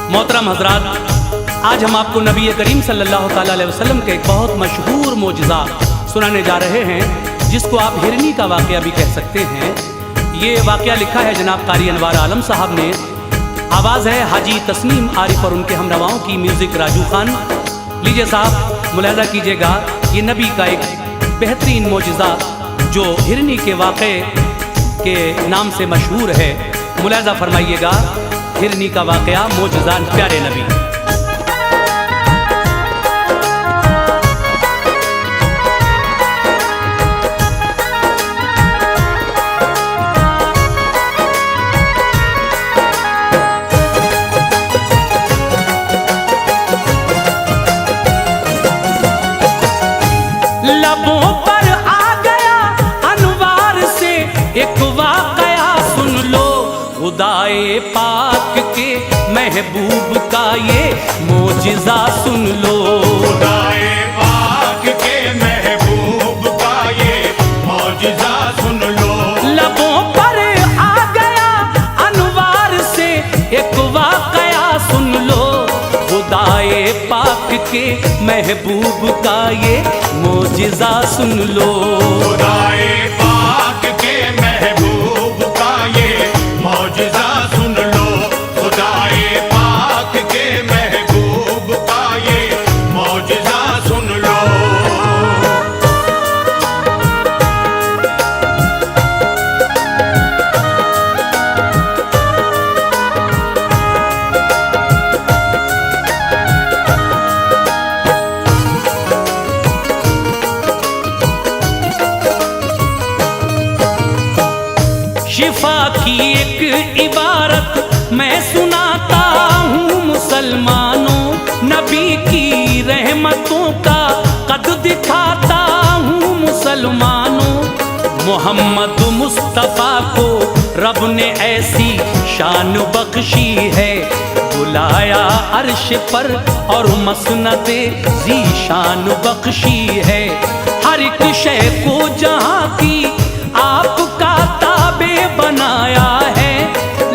मोहतरम हजरात, आज हम आपको नबी करीम सल्लल्लाहु ताला अलैहि वसल्लम के एक बहुत मशहूर मोजज़ा सुनाने जा रहे हैं, जिसको आप हिरनी का वाक़या भी कह सकते हैं। ये वाक़या लिखा है जनाब कारी अनवार आलम साहब ने। आवाज़ है हाजी तस्नीम आरिफ और उनके हमनवाओं की, म्यूज़िक राजू खान। लीजिए साहब, मुलाहिज़ा कीजिएगा, ये नबी का एक बेहतरीन मोजज़ा जो हिरनी के वाक़े के नाम से मशहूर है। मुलाहिज़ा फरमाइएगा, हिरनी का वाक़या, मोजज़ा प्यारे नबी। लबों पर आ गया अनवार से एक वाक़या, सुन लो खुदाए पाक के महबूब का ये मोजज़ा सुन लो। खुदाए पाक के महबूब का ये मोजज़ा सुन लो। लबों पर आ गया अनवार से एक वाक़या, सुन लो खुदाए पाक के महबूब का ये मोजज़ा सुन लो। खुदाए पाक के महबूब का ये मोजज़ा सुन लो। खुदाए पाक के महबूब का ये मोजज़ा सुन लो। शिफा की एक इबारत मैं सुनाता हूँ मुसलमानों, नबी की रहमतों का कद दिखाता हूँ मुसलमानों। मोहम्मद मुस्तफ़ा को रब ने ऐसी शान बख्शी है, बुलाया अर्श पर और मसनदे ज़ीशान बख्शी है। हर एक शय को जहाँ की आपका ताबे बनाया है,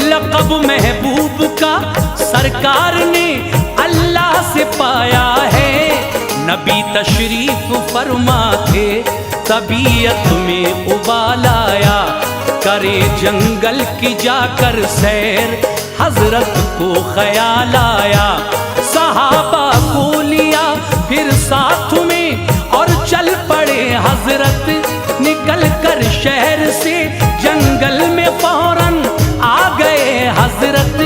लक़ब महबूब का सरकार ने अल्लाह से पाया है। नबी तशरीफ फरमा थे, तबीयत में उबाल आया, करे जंगल की जाकर सैर, हजरत को ख्याल आया। सहाबा को लिया फिर साथ में और चल पड़े हजरत, निकल कर शहर से जंगल में फौरन आ गए हजरत।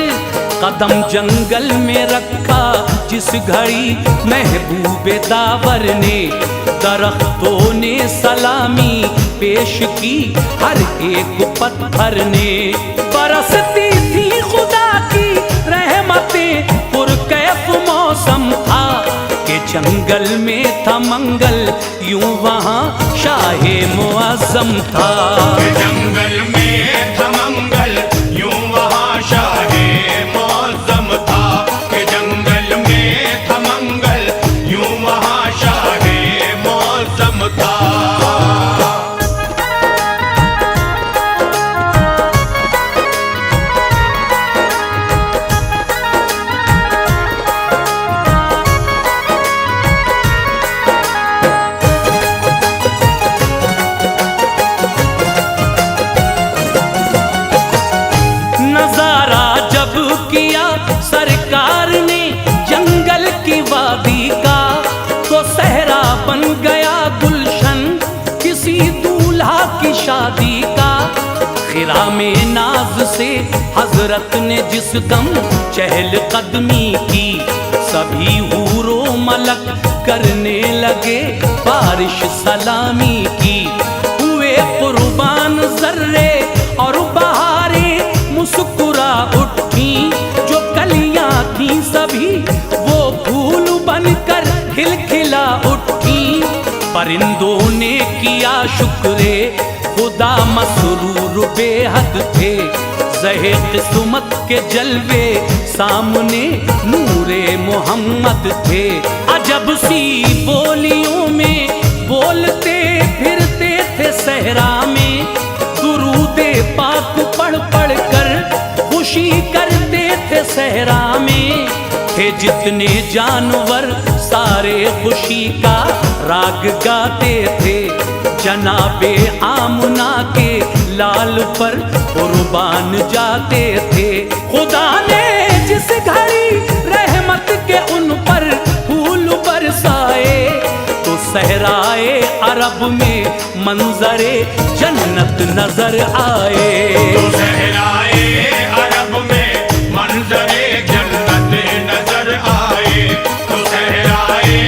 कदम जंगल में रखा जिस घड़ी महबूबे दावर ने, दरख्तों ने सलामी पेश की हर एक पत्थर ने। बरसती थी खुदा की रहमतें, पुरकैफ मौसम था कि जंगल में था मंगल, यूं वहाँ शाहे मुअज़्ज़म था। जंगल में था मंगल, यूं वहाँ शाहे मुअज़्ज़म था। कि जंगल में था मंगल, यूं वहाँ शाहे मुअज़्ज़म था। नजारा जब किया सरकार ने जंगल की वादी का, तो सहरा बन गया गुलशन किसी दूल्हा की शादी का। खिरा में नाज से हजरत ने जिस दम चहल कदमी की, सभी हूरो मलक करने लगे बारिश सलामी की। हुए कुर्बान जर्रे और बहारे मुस्कुरा उठी, जो कलियां थी सभी वो फूल बनकर खिलखिला उठी। परिंदों ने किया शुक्रे खुदा, मसरूर बेहद थे, ज़हे किस्मत के जलवे सामने नूरे मोहम्मद थे। अजब सी बोलियों में बोलते फिरते थे सहरा में, दुरूदे पाक पढ़ पढ़ कर खुशी करते थे सहरा में, थे जितने जानवर सारे खुशी का राग गाते थे। जनाबे आमना के लाल पर कुर्बान जाते थे। खुदा ने जिस घड़ी रहमत के उन पर फूल बरसाए, तो सहराए अरब में मंजरे जन्नत नजर आए। तो सहराए अरब में मंजरे जन्नत नजर आए। तो सहराए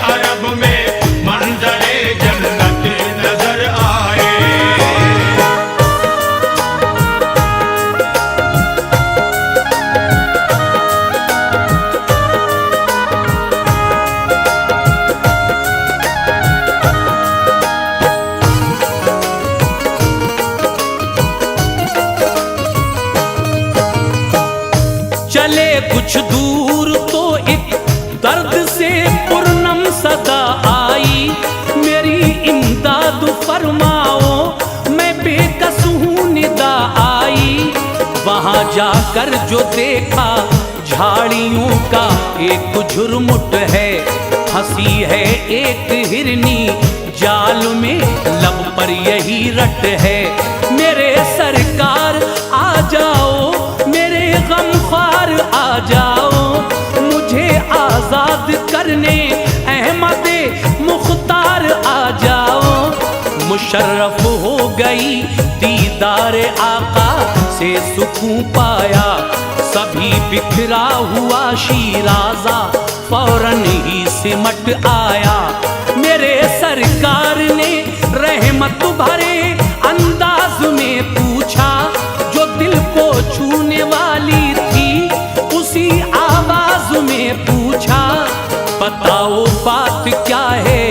अरब में मंजरे जन्नत नजर आए। चले कुछ दूर तो एक दर्द से पूर्णम सदा आई, मेरी इमदाद फरमाओ मैं बेकस हूँ निदा आई। वहाँ जाकर जो देखा झाड़ियों का एक झुरमुट है, हंसी है एक हिरनी जाल में लब पर यही रट है। मेरे सरकार आ जाओ, मेरे गमख्वार आ जाओ, मुझे आजाद करने अहमद मुख्तार आ जाओ। मुशर्रफ हो गई दीदार आका से सुकून पाया, सभी बिखरा हुआ शीराजा फौरन ही सिमट आया। मेरे सरकार ने रहमत भरे अंदाज में पूछा, जो दिल को छूने वाली थी उसी आवाज में पूछा। बताओ बात क्या है,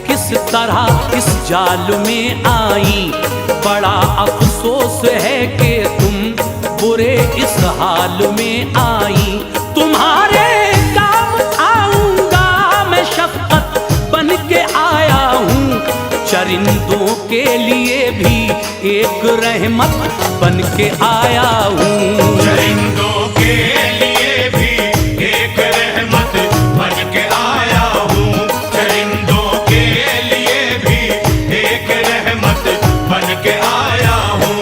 किस तरह इस जाल में आई। बड़ा अफसोस है कि तुम बुरे इस हाल में आई। तुम्हारे काम आऊंगा मैं, शफकत बन के आया हूँ। चरिंदों के लिए भी एक रहमत बन के आया हूँ। चरिंदों के लिए भी एक रहमत बन के आया हूँ। चरिंदों के लिए भी एक रहमत बन के आया हूँ।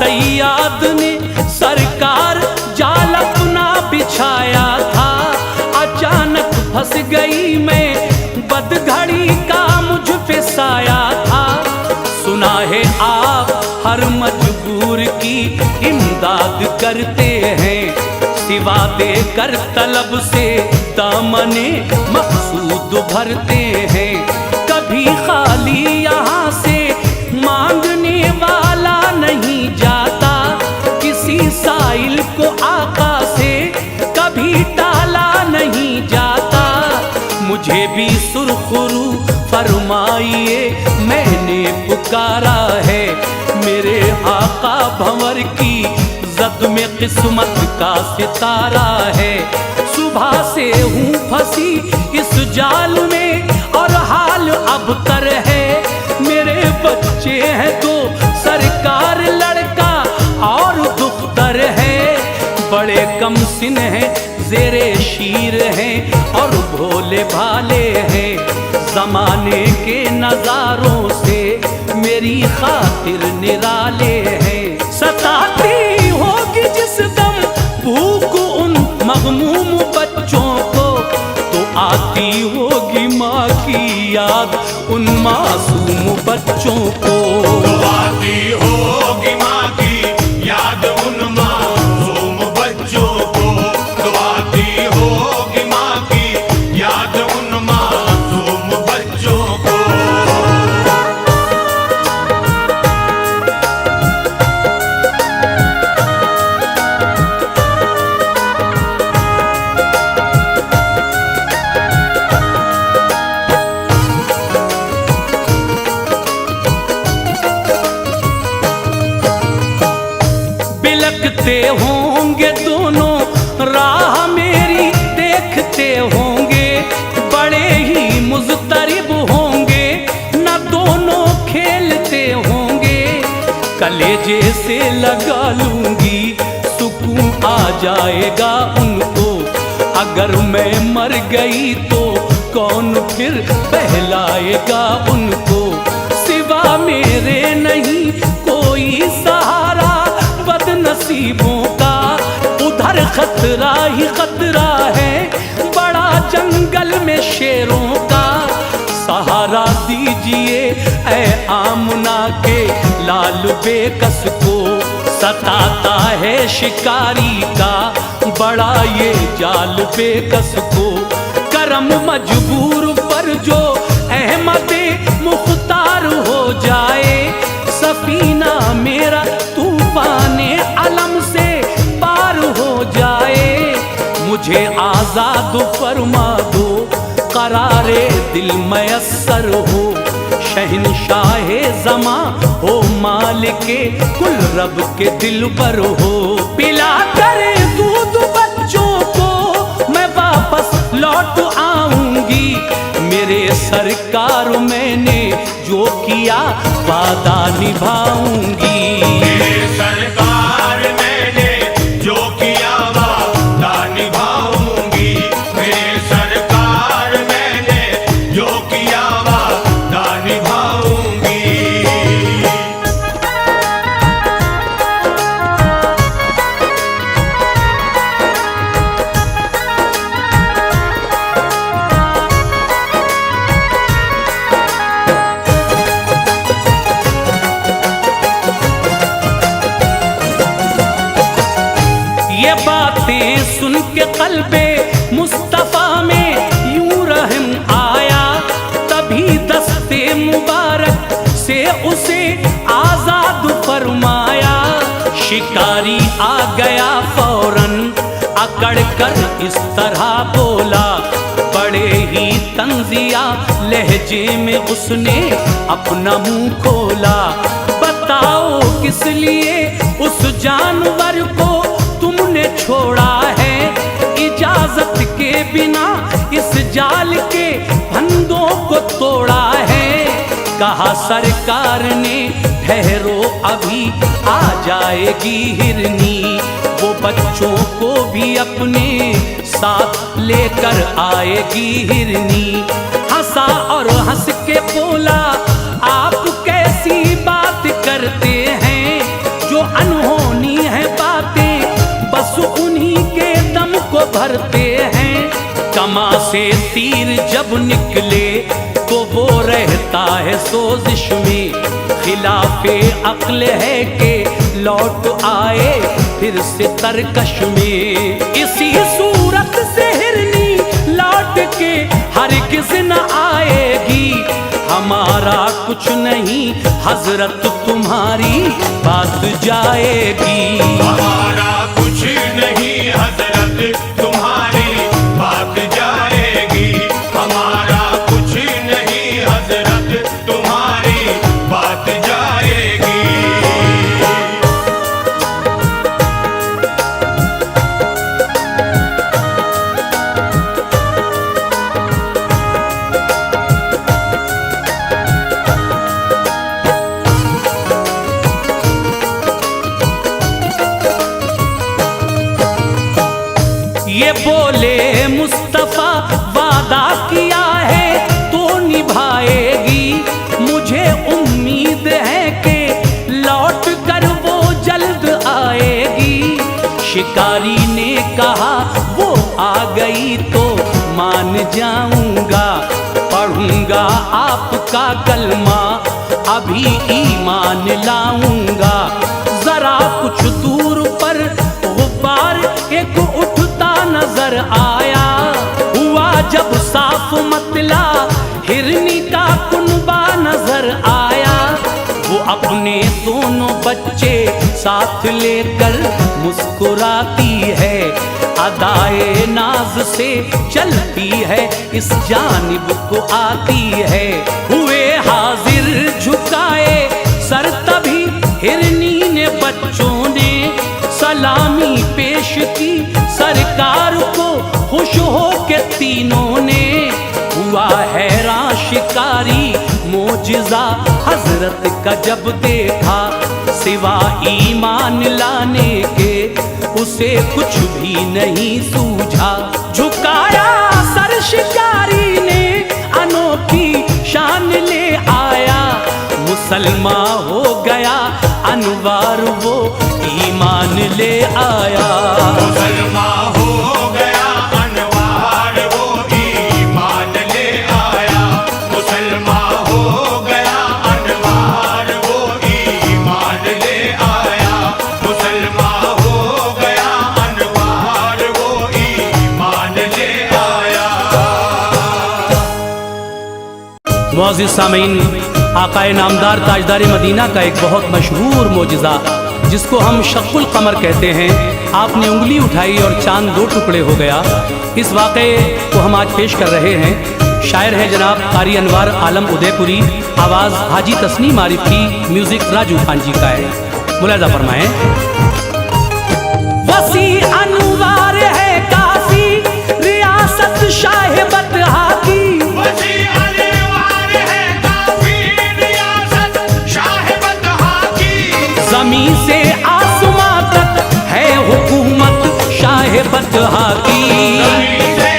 सैयाद ने सरकार जाल अपना बिछाया था, अचानक फंस गई मैं, बदघड़ी का मुझ पे साया था। सुना है आप हर मजबूर की इमदाद करते हैं, सिवा देकर तलब से दामने मकसूद भरते हैं। कभी खाली यहाँ से मांगने वाला नहीं जाता, किसी साइल को आका से कभी टाला नहीं जाता। मुझे भी सुरखरू फरमाइए, मैंने पुकारा है। मेरे आका भंवर की जद में किस्मत का सितारा है। सुबह से हूँ फंसी इस जाल में और हाल अबतर है। मेरे बच्चे हैं दो, सरकार लड़का और दुख्तर है। बड़े कम सिन हैं, ज़ेरे शीर हैं और भोले भाले हैं। जमाने के नजारों से मेरी खातिर निराले हैं। सताती होगी जिस दम भूख उन मगमूम बच्चों को, तो आती होगी माँ की याद उन मासूम बच्चों को। तो आती होगी माँ की याद उन मासूम बच्चों को। तो आती होगी माँ की याद उन मासूम बच्चों को। चलते होंगे दोनों, राह मेरी देखते होंगे, बड़े ही मुज़तरिब होंगे, न दोनों खेलते होंगे। कलेजे से लगा लूंगी, सुकून आ जाएगा उनको, अगर मैं मर गई तो कौन फिर बहलाएगा उनको। सिवा मेरे नहीं कोई सहारा बदनसीबों का, उधर खतरा ही खतरा है बड़ा जंगल में शेरों का। सहारा दीजिए ऐ आमना के लाल बेकस को, सताता है शिकारी का बड़ा ये जाल बेकस को। करम मजबूर पर जो अहमदे मुख्तार हो जाए, सफीना मेरा तूफाने अलम से पार हो जाए। मुझे आजाद फरमा दो, करारे दिल मयस्सर हो, शहनशाहे ज़मा हो, मालिके कुल रब के दिल पर हो। पिला करे दूध बच्चों को मैं वापस लौट आऊंगी, मेरे सरकार मैंने जो किया वादा निभाऊंगी। मेरे सरकार मैंने जो किया वादा निभाऊंगी, मेरे सरकार मैंने जो किया वादा निभाऊंगी। ये बातें सुन के क़ल्बे मुस्तफ़ा में यूं रहम आया, तभी दस्ते मुबारक से उसे आजाद फरमाया। शिकारी आ गया फौरन अकड़ कर इस तरह बोला, बड़े ही तंजिया लहजे में उसने अपना मुंह खोला। बताओ किस लिए उस जानवर को तुमने छोड़ा है, इजाजत के बिना इस जाल के फंदों को तोड़ा है। कहा सरकार ने ठहरो अभी आ जाएगी हिरनी, वो बच्चों को भी अपने साथ लेकर आएगी हिरनी। हंसा और हंस के बोला, आप कैसी बात करते हैं, जो अनहोनी है बातें बस उन्हीं के दम को भरते हैं। कमा से तीर जब निकले तो वो रहता है सोजिश में, खिलाफे अक्ल है कि लौट आए फिर से तरकश में। इसी सूरत से हिरनी लौट के हरगिज़ न आएगी, हमारा कुछ नहीं हजरत तुम्हारी बात जाएगी। हमारा कुछ नहीं हजरत तुम्हारी बात जाएगी, हमारा कुछ नहीं हजरत तुम्हारी बात जाएगी। ये बोले मुस्तफ़ा वादा किया है तो निभाएगी, मुझे उम्मीद है कि लौट कर वो जल्द आएगी। शिकारी ने कहा वो आ गई तो मान जाऊंगा, पढ़ूंगा आपका कलमा अभी ईमान लाऊंगा। जरा कुछ दूर पर गुब्बार एक उठता नजर आया, हुआ जब साफ मतला हिरनी का कुनबा नजर आया। वो अपने दोनों बच्चे साथ लेकर मुस्कुराती है, अदाए नाज से चलती है इस जानिब को आती है। हुए हाजिर झुकाए सर तभी हिरनी ने बच्चों ने सलाम मोजिज़ा हजरत का जब देखा, सिवा ईमान लाने के उसे कुछ भी नहीं सूझा। झुकाया सर शिकारी ने अनोखी शान ले आया, मुसलमान हो गया अनवार वो ईमान ले आया। मुसलमान हो गया अनवार वो ईमान ले आया, मुसलमान हो गया अनवार वो ईमान ले आया, मुसलमान हो गया अनवार वो ईमान ले आया। मुअज़्ज़िज़ सामीन, आक़ाए नामदार ताजदार मदीना का एक बहुत मशहूर मोजिज़ा जिसको हम शक्कुल कमर कहते हैं, आपने उंगली उठाई और चांद दो टुकड़े हो गया। इस वाक़े को हम आज पेश कर रहे हैं। शायर हैं जनाब कारी अनवार आलम उदयपुरी, आवाज़ हाजी तस्नीम आरिफ की, म्यूज़िक राजू खान जी का है। मुलाज़ा फरमाएं। वसी अनवार है काफ़ी रियासत शाह बतहा की, ज़मीं से आसमां तक है हुकूमत शाह बतहा की। ज़मीं से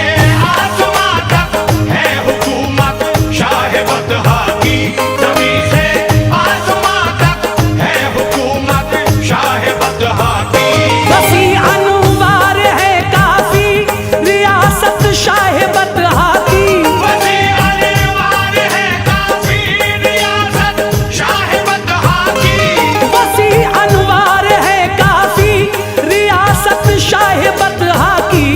आसमां तक है हुकूमत शाह बतहा की, ज़मीं से आसमां तक है हुकूमत शाह बतहा की। वसी अनवार है काफ़ी रियासत शाह बतहा की, वसी अनवार है काफ़ी रियासत शाह बतहा की, वसी अनवार है काफ़ी रियासत शाह बतहा की,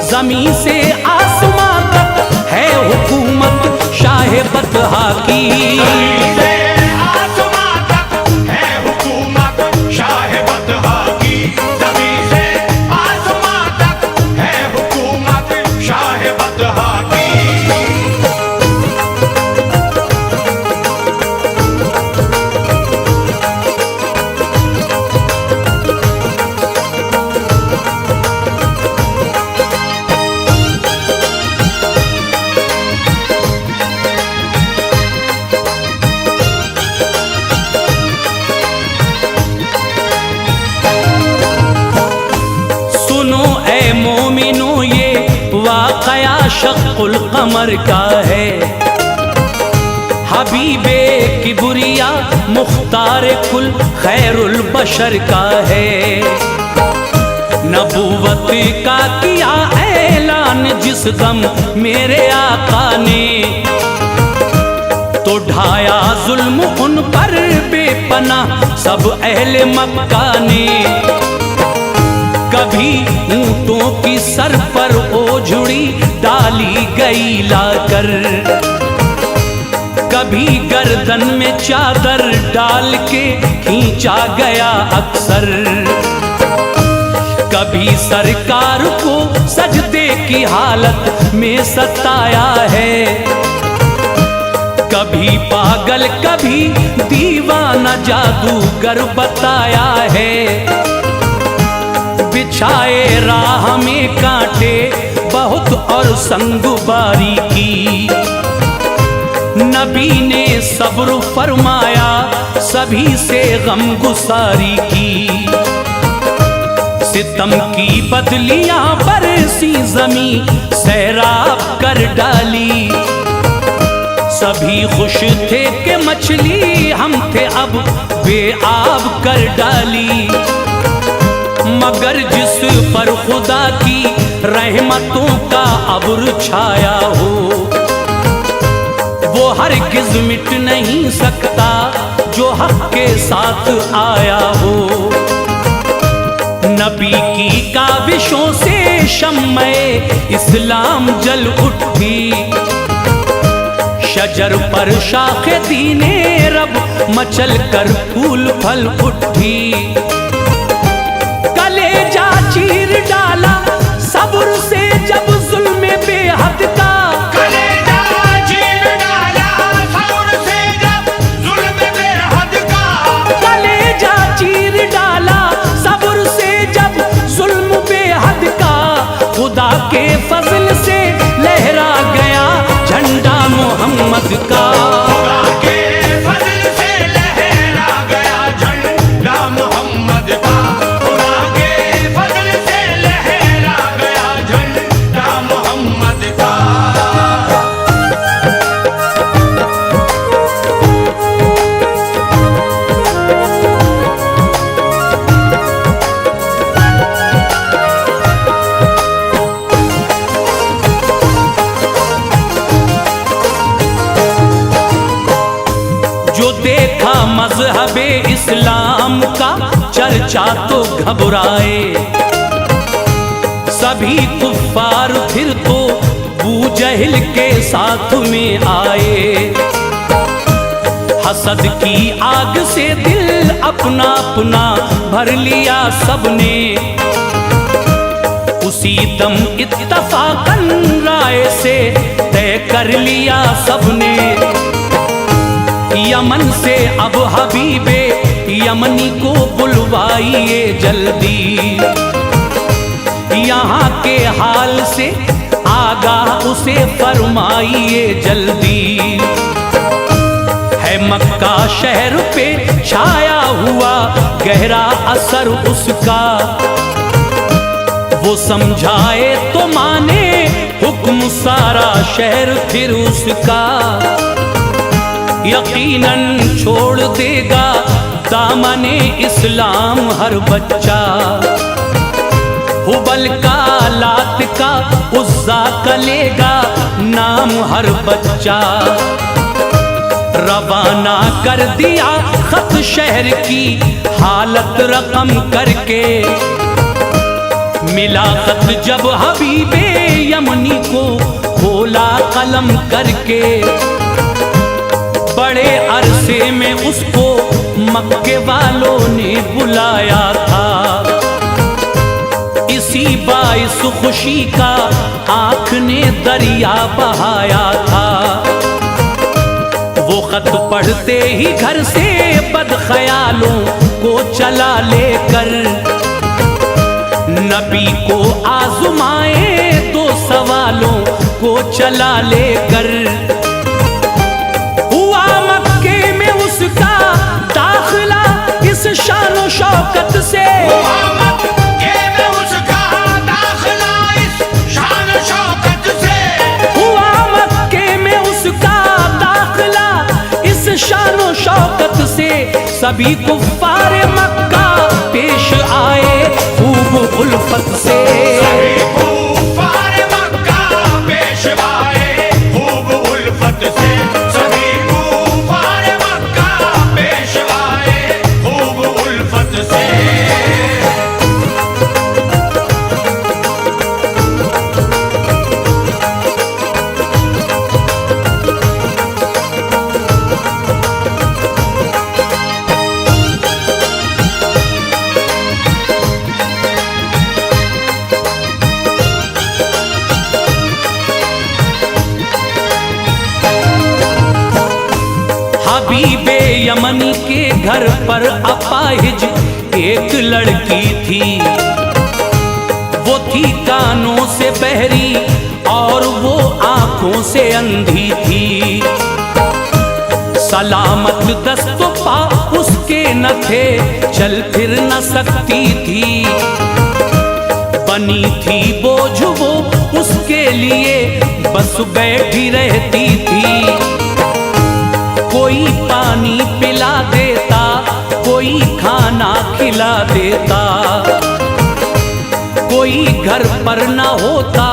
ज़मीं से आसमां तक है हुकूमत शाह बतहा की। ज़मीं से आसमां तक है हुकूमत शाह बतहा की, ज़मीं से आसमां तक है हुकूमत शाह बतहा की। सुनो ए मोमिनो ये वाक़या शक्कुल कमर का है, हबीबे किबरिया मुख्तार कुल खैरुल बशर का है। नबूवत का किया ऐलान जिस दम मेरे आका ने, तो ढाया जुल्म उन पर बेपनाह सब अहले मक्का ने। कभी ऊंटों की सर पर ओझड़ी डाली गई लाकर, कभी गर्दन में चादर डाल के खींचा गया अक्सर, कभी सरकार को सजदे की हालत में सताया है, कभी पागल कभी दीवाना जादूगर बताया है। बिछाए राह में कांटे बहुत और संगबारी की, नबी ने सब्र फरमाया सभी से गमगुसारी की। सितम की बदलियां बरसी ज़मीं सैराब कर डाली, सभी खुश थे कि मछली हम थे अब बेआब कर डाली। मगर जिस पर खुदा की रहमतों का अब्र छाया हो, वो हरगिज़ मिट नहीं सकता जो हक के साथ आया हो। नबी की काविशों से शम्मे इस्लाम जल उठी, शजर पर शाखे दीने रब मचल कर फूल फल उठी। कलेजा चीर डाला सब्र से जब जुल्म बेहद का, कलेजा चीर डाला सब्र से जब जुल्म बेहद का, कलेजा चीर डाला सब्र से जब जुल्म बेहद का। खुदा के फजल से लहरा गया झंडा मोहम्मद का। खुदा के चर्चा तो घबराए, सभी कुफ्फार फिर तो अबू जहल के साथ में आए। हसद की आग से दिल अपना अपना भर लिया सबने, उसी दम इत्तफाकन राय से तय कर लिया सबने। यमन से अब हबीबे यमनी को बुलवाइए जल्दी, यहाँ के हाल से आगाह उसे फरमाइए जल्दी। है मक्का शहर पे छाया हुआ गहरा असर उसका, वो समझाए तो माने हुक्म सारा शहर फिर उसका। यकीनन छोड़ देगा दामने इस्लाम हर बच्चा, हुबल का लात का उज़्ज़ा का लेगा नाम हर बच्चा। रवाना कर दिया खत शहर की हालत रकम करके, मिला खत जब हबीबे यमनी को खोला कलम करके। बड़े अरसे में उसको मक्के वालों ने बुलाया था, इसी बाइस खुशी का आँख ने दरिया बहाया था। वो खत पढ़ते ही घर से बदख्यालों को चला लेकर, नबी को आज़माए दो सवालों को चला लेकर। हुआ मक्के में उसका दाखिला इस शान शौकत से, शानो शौकत से सभी कुफ्फार मक्का पेश आए खूब उल्फत से। सभी कुफ्फार मक्का पेश आए खूब उल्फत से, सभी कुफ्फार मक्का पेश आए खूब उल्फत से। हबीबे यमनी के घर पर अपाहिज एक लड़की थी, वो थी कानों से बहरी और वो आंखों से अंधी थी। सलामत दस्त पा उसके न थे, चल फिर न सकती थी। बनी थी बोझ वो उसके लिए बस बैठी रहती थी। कोई पानी पिला देता, कोई खाना खिला देता, कोई घर पर ना होता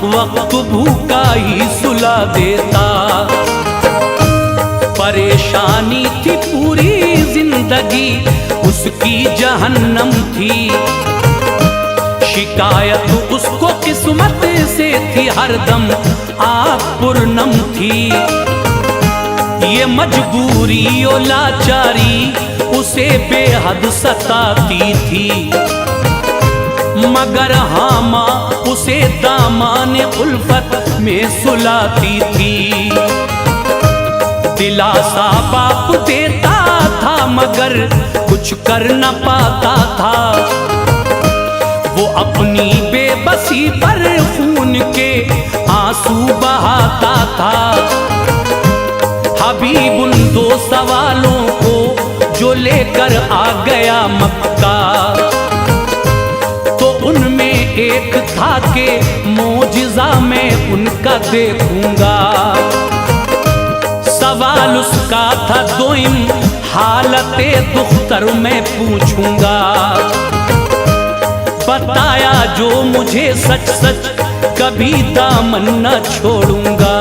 वक्त भूखा ही सुला देता। परेशानी थी पूरी जिंदगी उसकी जहन्नम थी, शिकायत उसको किस्मत से थी हरदम आग पूर्णम थी। ये मजबूरी और लाचारी उसे बेहद सताती थी, मगर हाँ माँ उसे दामाने उल्फत में सुलाती थी। दिलासा बाप देता था मगर कुछ कर न पाता था, वो अपनी बेबसी पर खून के आंसू बहाता था। हबीब उन दो सवालों को जो लेकर आ गया मक्का, तो उनमें एक था कि मोजिज़ा मैं उनका देखूंगा। सवाल उसका था दोइम हालते दुख्तर मैं पूछूंगा। बताया जो मुझे सच सच कभी दामन न छोड़ूंगा।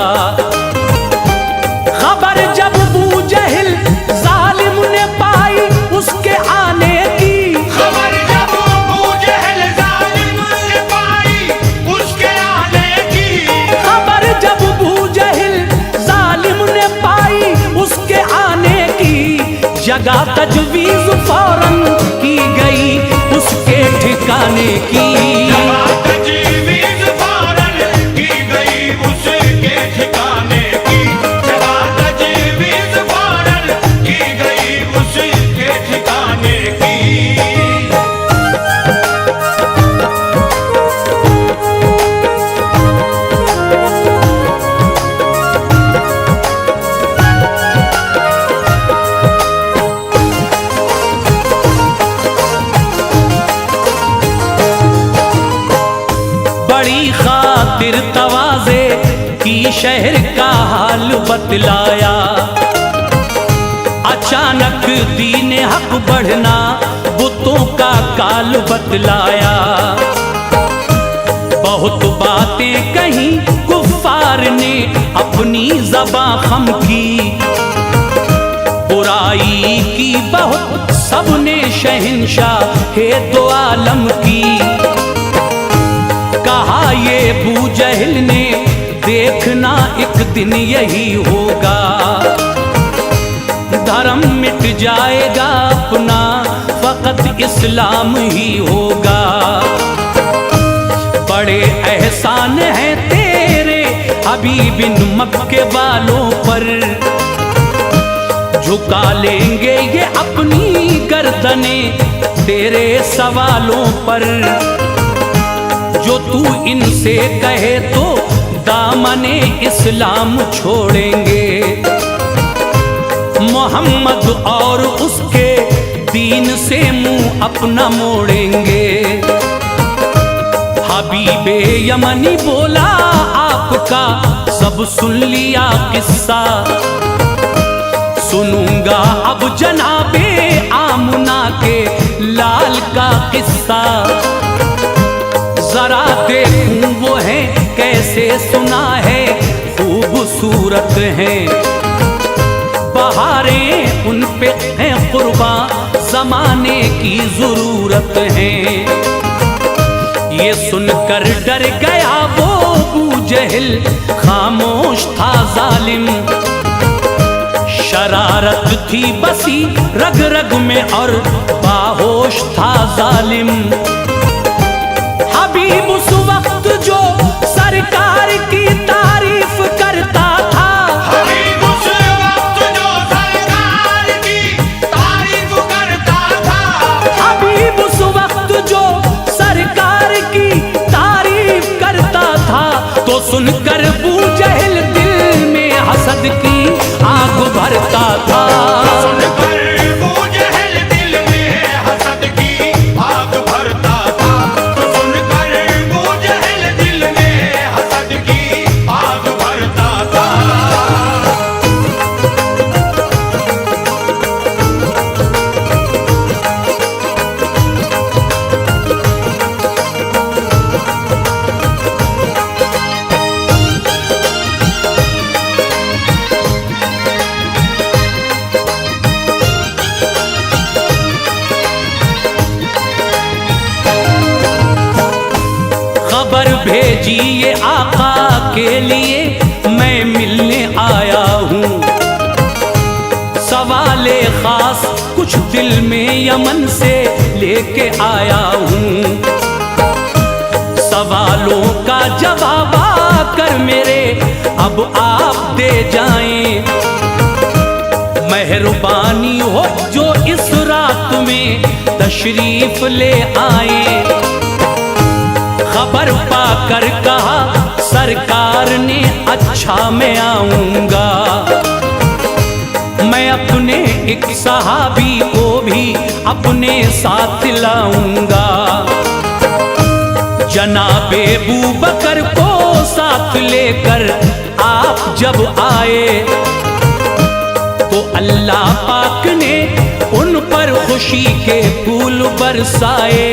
खबर जब अबू जहल जालिम ने पाई उसके आने की, खबर शहर का हाल बतलाया। अचानक दीन हक बढ़ना बुतों का काल बतलाया। बहुत बातें कही कुफ्फार ने अपनी ज़बां खम की। बुराई की बहुत सबने शहंशाह दो आलम की। कहा ये अबू जहल ने देखना एक दिन यही होगा। धर्म मिट जाएगा अपना फकत इस्लाम ही होगा। बड़े एहसान हैं तेरे हबीब इन मक्के वालों पर। झुका लेंगे ये अपनी गर्दने तेरे सवालों पर। जो तू इनसे कहे तो दामने इस्लाम छोड़ेंगे। मोहम्मद और उसके दीन से मुंह अपना मोड़ेंगे। हबीबे यमनी बोला आपका सब सुन लिया किस्सा। सुनूंगा अब जनाबे आमुना के लाल का किस्सा। जरा देखूं वो है कैसे सुना है खूबसूरत हैं। बहारें उन पे हैं कुर्बान जमाने की जरूरत है। ये सुनकर डर गया वो अबू जहल खामोश था जालिम। शरारत थी बसी रग रग में और बाहोश था जालिम। हबीब उस वक्त जो सरकार की तारीफ करता था। हबीब उस वक्त जो सरकार की तारीफ करता था। हबीब उस वक्त जो सरकार की तारीफ करता था। तो सुनकर अबू जहल दिल में हसद की आग भरता था। सुनकर अबू जहल दिल में हसद की आग भरता था। सुनकर अबू जहल दिल में हसद की आग भरता था। खबर भेजी ये आका के लिए मैं मिलने आया हूँ। सवाले खास कुछ दिल में यमन से लेके आया हूँ। सवालों का जवाब आकर मेरे अब आप दे जाएं। मेहरबानी हो जो इस रात में तशरीफ ले आए। खबर पाकर कहा सरकार ने अच्छा मैं आऊंगा। मैं अपने एक सहाबी को भी अपने साथ लाऊंगा। जनाबे अबू बकर को साथ लेकर आप जब आए तो अल्लाह पाक ने उन पर खुशी के फूल बरसाए।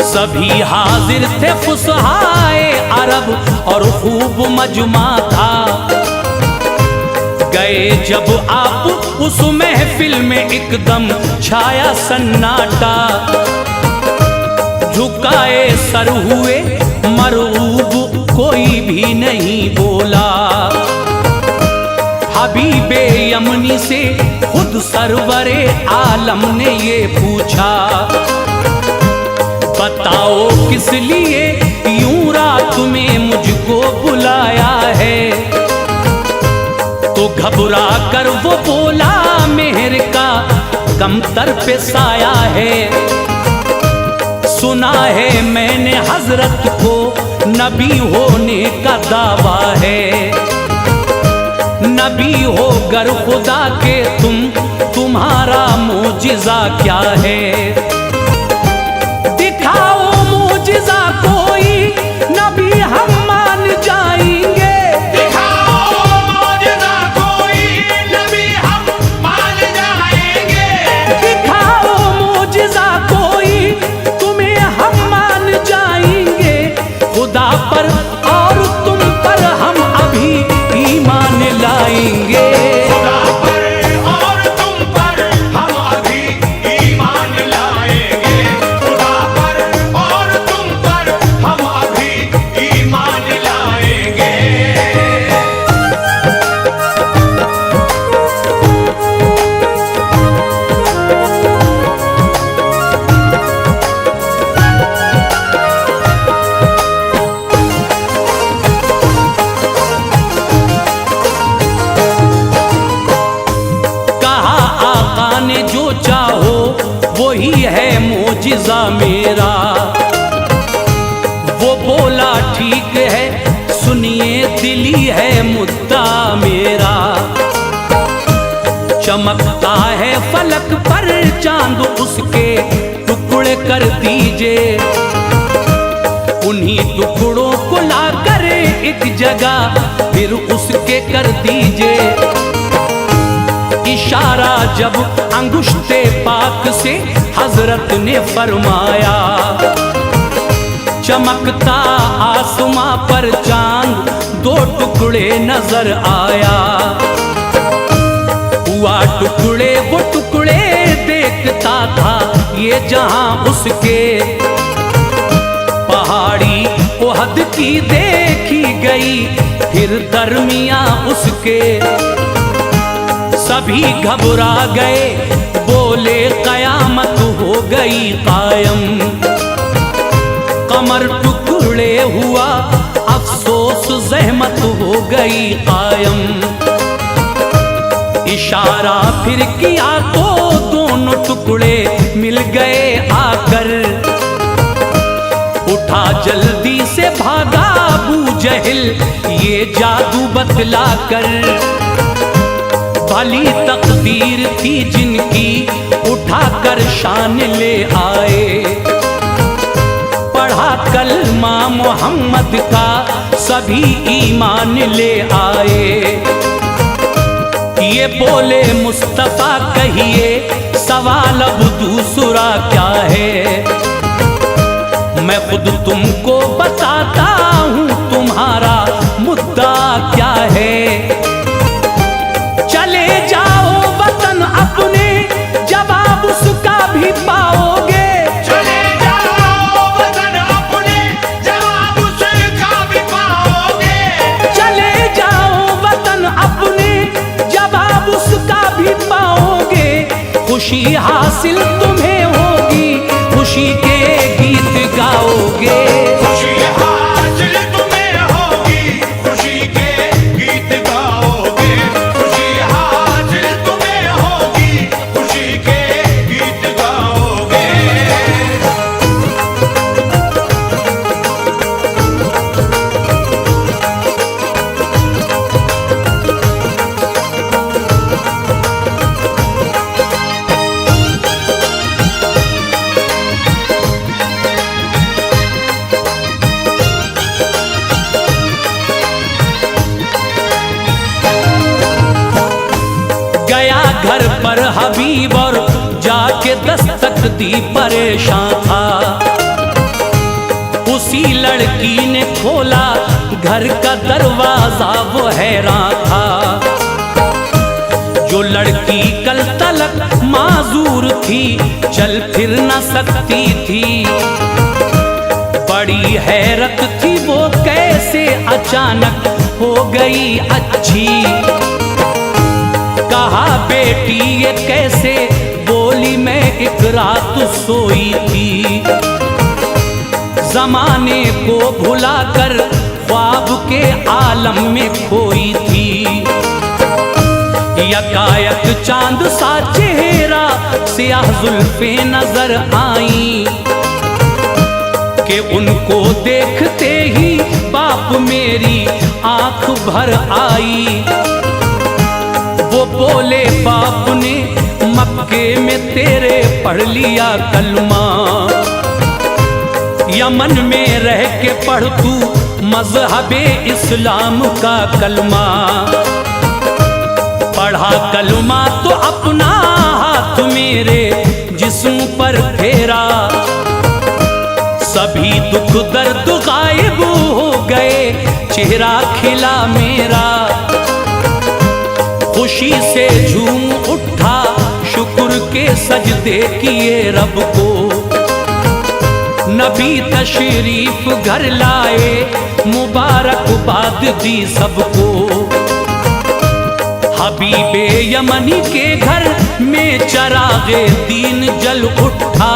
सभी हाजिर थे फुसहाए अरब और खूब मजमा था। गए जब आप उस महफिल में एकदम छाया सन्नाटा। झुकाए सर हुए मरऊब कोई भी नहीं बोला। हबीबे यमनी से खुद सरवरे आलम ने ये पूछा। बताओ किस लिए यूं रात में मुझको बुलाया है। तो घबरा कर वो बोला मेहर का कमतर पे साया है। सुना है मैंने हजरत को नबी होने का दावा है। नबी हो गर खुदा के तुम्हारा मोजिज़ा क्या है। दिखाओ मोजिज़ा कोई नबी हम मान जाएंगे। मोजिजा मेरा। वो बोला ठीक है सुनिए दिली है मुद्दा मेरा। चमकता है फलक पर चांद उसके टुकड़े कर दीजिए। उन्हीं टुकड़ों को लाकर एक जगह फिर उसके कर दीजिए। इशारा जब अंगुष्ते पाक से हजरत ने फरमाया। चमकता आसमां पर चांद दो टुकड़े नजर आया। हुआ टुकड़े वो टुकड़े देखता था ये जहां उसके। पहाड़ी ओहद की देखी गई फिर दरमिया उसके। सभी घबरा गए बोले कयामत हो गई कायम। कमर टुकड़े हुआ अफसोस जहमत हो गई कायम। इशारा फिर किया तो दोनों टुकड़े मिल गए आकर। उठा जल्दी से भागा अबू जहल ये जादू बतला कर। भली तकदीर थी जिनकी उठाकर शान ले आए। पढ़ा कलमा मोहम्मद का सभी ईमान ले आए। ये बोले मुस्तफा कहिए सवाल अब दूसरा क्या है। मैं खुद तुमको बताता हूँ तुम्हारा मुद्दा क्या है। चले जाओ वतन अपने जवाब उसका भी पाओगे। चले जाओ वतन अपने जवाब उसका भी पाओगे। चले जाओ वतन अपने जवाब उसका भी पाओगे। खुशी हासिल तुम्हें होगी खुशी के गीत गाओगे। खुशी हासिल तुम्हें होगी खुशी के गीत गाओगे। खुशी हासिल तुम्हें होगी खुशी के गीत गाओगे। गया घर पर हबीब और जाके दस्तक दी परेशान था। उसी लड़की ने खोला घर का दरवाजा वो हैरान था। जो लड़की कल तलक माजूर थी चल फिर न सकती थी। बड़ी हैरत थी वो कैसे अचानक हो गई अच्छी। कहा बेटी ये कैसे बोली मैं एक रात सोई थी। जमाने को भुलाकर ख्वाब के आलम में खोई थी। यकायक चांद सा चेहरा सियाह जुल्फे नजर आई। कि उनको देखते ही बाप मेरी आंख भर आई। वो बोले बाप ने मक्के में तेरे पढ़ लिया कलमा। यमन में रह के पढ़ तू मजहबे इस्लाम का कलमा। पढ़ा कलमा तो अपना हाथ मेरे जिस्म पर फेरा। सभी दुख दर्द गायब हो गए चेहरा खिला मेरा। खुशी से झूम उठा शुक्र के सजदे किए रब को। नबी तशरीफ घर लाए मुबारकबाद दी सबको। हबीबे यमनी के घर में चरागे दीन जल उठा।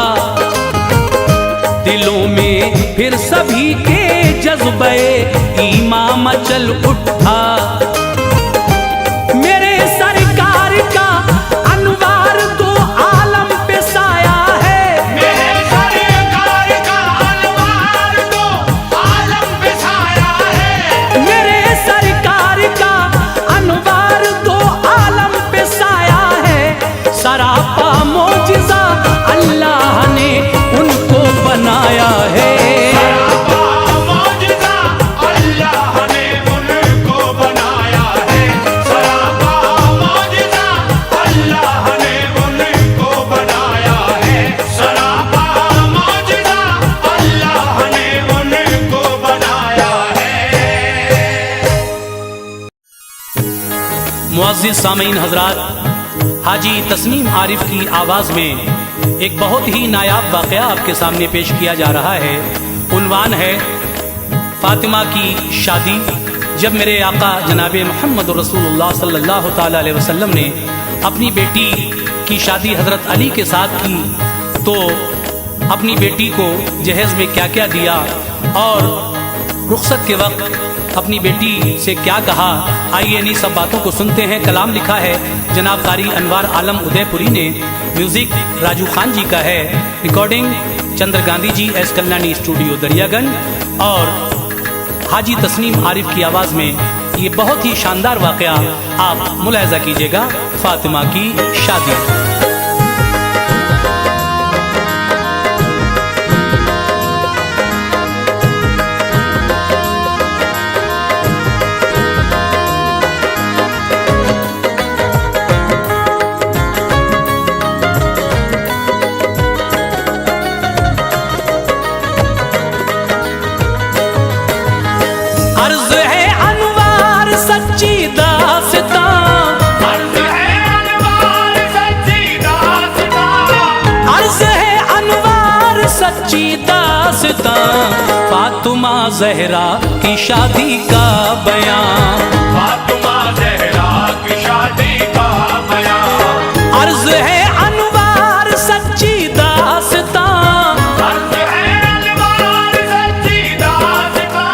दिलों में फिर सभी के जज्बे ईमान मचल उठा। मेरे सरकार का अनवार दो आलम पे साया है। मेरे अल्लाह ने उनको बनाया है। सरापा मौजज़ा अल्लाह ने उनको बनाया है। सरापा मौजज़ा अल्लाह ने उनको बनाया है। सरापा मौजज़ा अल्लाह ने उनको बनाया है। मुअज़्ज़िज़ सामीन हज़रात, हाजी तस्नीम आरिफ की आवाज़ में एक बहुत ही नायाब वाक़या आपके सामने पेश किया जा रहा है। उन्वान है फ़ातिमा की शादी। जब मेरे आका जनाब मोहम्मद रसूलुल्लाह सल्लल्लाहु ताला अलैहि वसल्लम ने अपनी बेटी की शादी हज़रत अली के साथ की, तो अपनी बेटी को जहेज़ में क्या क्या दिया और रुखसत के वक्त अपनी बेटी से क्या कहा, आइए इन्हीं सब बातों को सुनते हैं। कलाम लिखा है जनाब कारी अनवार आलम उदयपुरी ने, म्यूजिक राजू खान जी का है, recording Chandra Gandhi ji S Kalyani studio Daryaganj, और हाजी तस्नीम आरिफ की आवाज़ में ये बहुत ही शानदार वाक़या आप मुलाहिज़ा कीजिएगा। फातिमा की शादी। अर्ज़ है अनवार सच्ची दास्तां, अर्ज़ है अनवार सच्ची दास्तां, अर्ज़ है अनवार सच्ची दास्तां, फातिमा ज़हरा की शादी का बयां, फातिमा ज़हरा की शादी का बयान। अर्ज़ है अनवार सच्ची दास्तां, अर्ज़ है अनवार सच्ची दास्तां,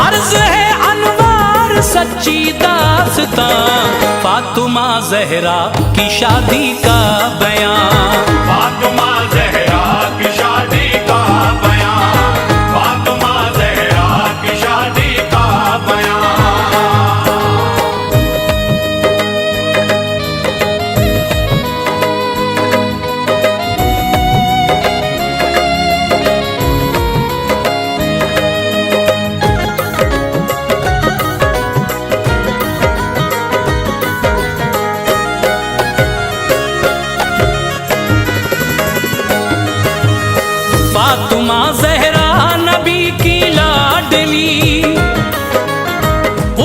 अर्ज़ है अनवार सच्ची दास्तां, फातिमा ज़हरा की शादी का बयां, फातिमा ज़हरा की शादी का बयान, फातिमा ज़हरा की शादी का बयान। फातिमा ज़हरा नबी की लाडली,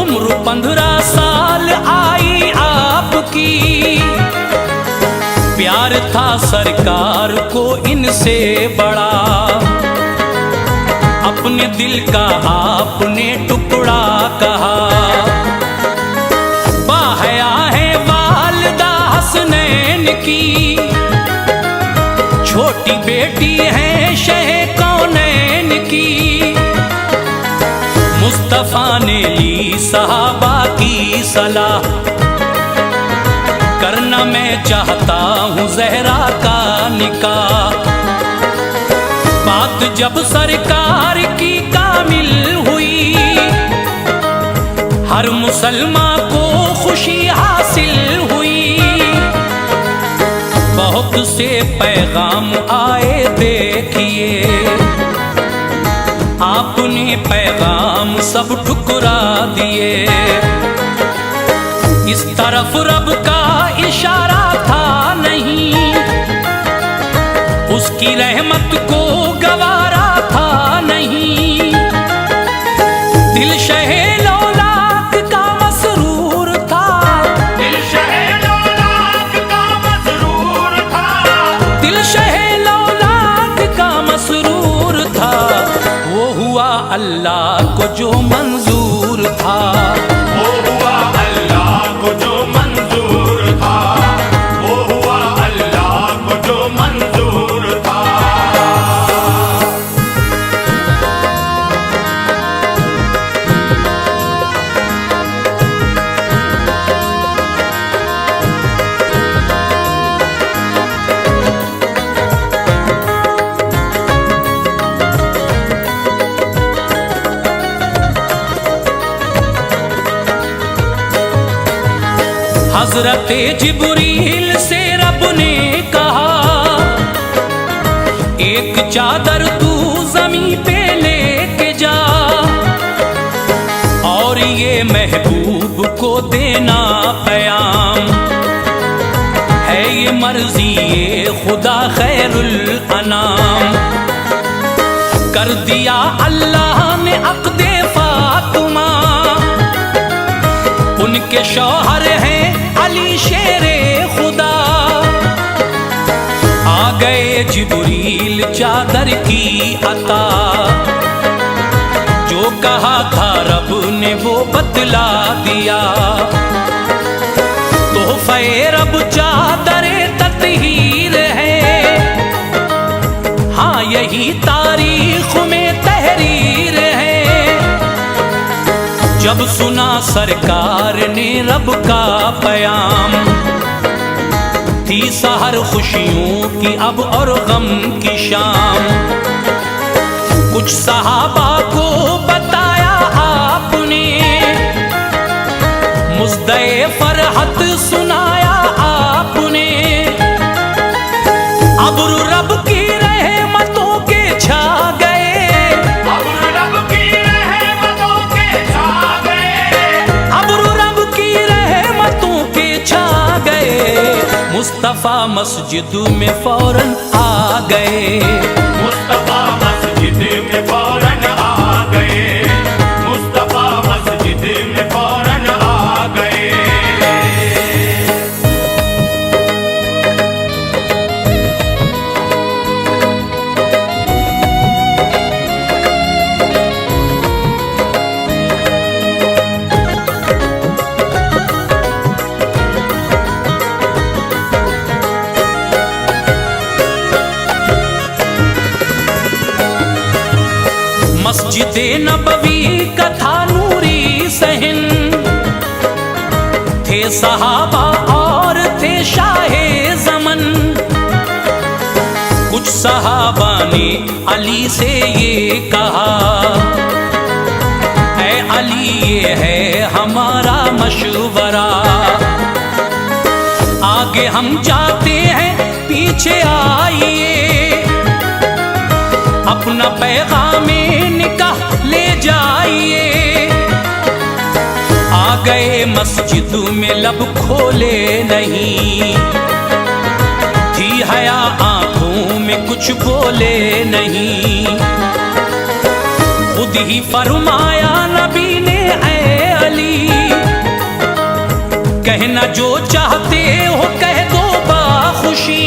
उम्र 15 साल आई आपकी, प्यार था सरकार को इनसे बड़ा, अपने दिल का आपने टुकड़ा कहा, बाहया है वालिदा हसनैन की, छोटी बेटी है शह कौनैन की, मुस्तफ़ा ने ली सहाबा की सलाह, करना मैं चाहता हूँ ज़हरा का निकाह, बात जब सरकार की कामिल हुई, हर मुसलमान को खुशी हासिल हुई, बहुत से पैगाम आए देखिए, आपने पैगाम सब ठुकरा दिए, इस तरफ रब का इशारा था नहीं, उसकी रहमत को गवारा था नहीं, दिल शहे लौलाक का मसरूर था, दिल शहे लौलाक का मसरूर था, दिल शहे लौलाक का मसरूर था, वो हुआ अल्लाह को जो मंजूर था, वो हुआ अल्लाह को जो मंजूर था, वो हुआ अल्लाह को जो मंजूर था। हज़रत जिब्रील से रब ने कहा, एक चादर तू जमी पे लेके जा और ये महबूब को देना प्याम है, ये मर्जी ये खुदा खैरुल अनाम। कर दिया अल्लाह ने अक़्दे फातिमा, उनके शौहर हैं अली शेरे खुदा। आ गए जिब्रील चादर की अता, जो कहा था रब ने वो बतला दिया। तोहफ़े रब चादरे तत्हीर है, हाँ यही तारीख में तहरीर है। जब सुना सरकार ने रब का प्याम, थी सहर खुशियों की अब और गम की शाम। कुछ सहाबा को बताया आपने, मुज़्दए फरहत सुनाया आपने। अब्र रब की रहमतों के छा गए, अब्र रब की रहमतों के छा गए, अब्र रब की रहमतों के छा गए। मुस्तफ़ा मस्जिद में फौरन आ गए, मुस्तफा मस्जिद में फौरन आ गए, मुस्तफा मस्जिद में फौरन आ गए। मस्जिदे नबवी का था नूरी सहन, थे सहाबा और थे शाहे ज़मन। कुछ सहाबा ने अली से ये कहा, ऐ अली ये है हमारा मशवरा, आगे हम जाते हैं पीछे आइए, अपना पैगामे निकाह ले जाइए। आ गए मस्जिद में लब खोले नहीं, थी हया आंखों में कुछ बोले नहीं। खुद ही फरमाया नबी ने, ऐ अली कहना जो चाहते हो कह दो बाखुशी,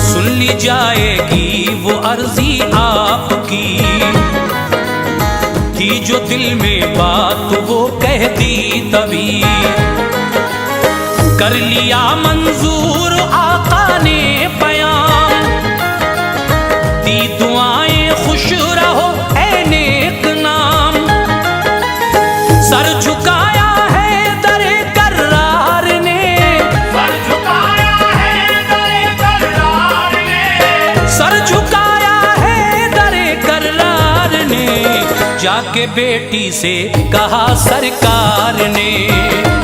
सुन ली जाएगी वो अर्जी आपकी। थी जो दिल में बात वो कह दी तभी, कर लिया मंजूर आका ने बयान। दी दुआएं खुश रहो ऐ नेक नाम, सर झुकाया है दरे कर्रार ने, सर झुकाया है दरे कर्रार ने, सर झुकाया है दरे कर्रार ने। जाके बेटी से कहा सरकार ने,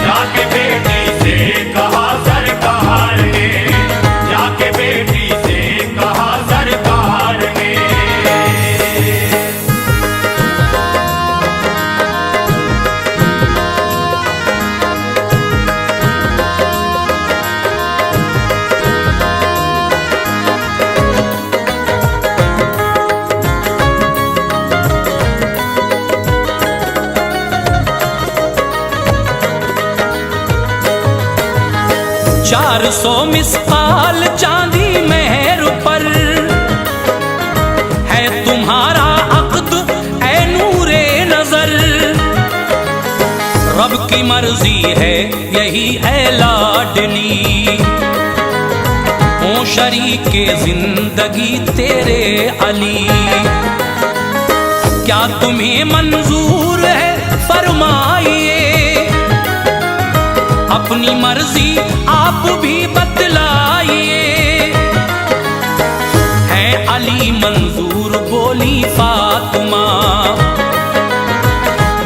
जाके बेटी से कहा सरकार ने, जाके बेटी से कहा सरकार ने। चार 400 मिसकाल चांदी मेहर पर है तुम्हारा अक़्द ऐ नूरे नजर। रब की मर्जी है यही ऐ लाडली, हो शरीके जिंदगी तेरे अली। क्या तुम्हें मंजूर है फरमाइए, अपनी मर्जी आप भी बतलाइए। है अली मंजूर बोली फातिमा,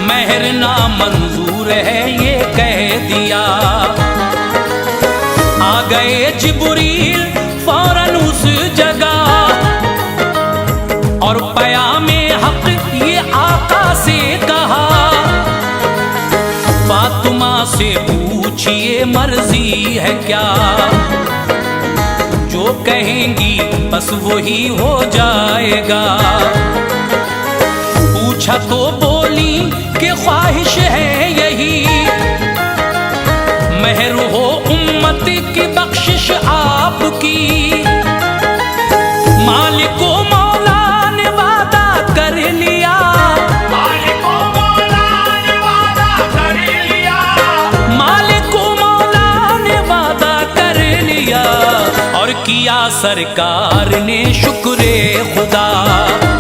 महर ना मंजूर है ये कह दिया। आ गए जिब्रील फौरन उस जगह, मर्जी है क्या, जो कहेंगी बस वही हो जाएगा। पूछा तो बोली कि ख्वाहिश है यही, मेहर हो उम्मत की बख्शिश आपकी। मालिको मौला ने वादा कर लिया, मालिको मौला ने वादा कर लिया, मालिको मौला ने वादा कर लिया। और किया सरकार ने शुक्रे खुदा,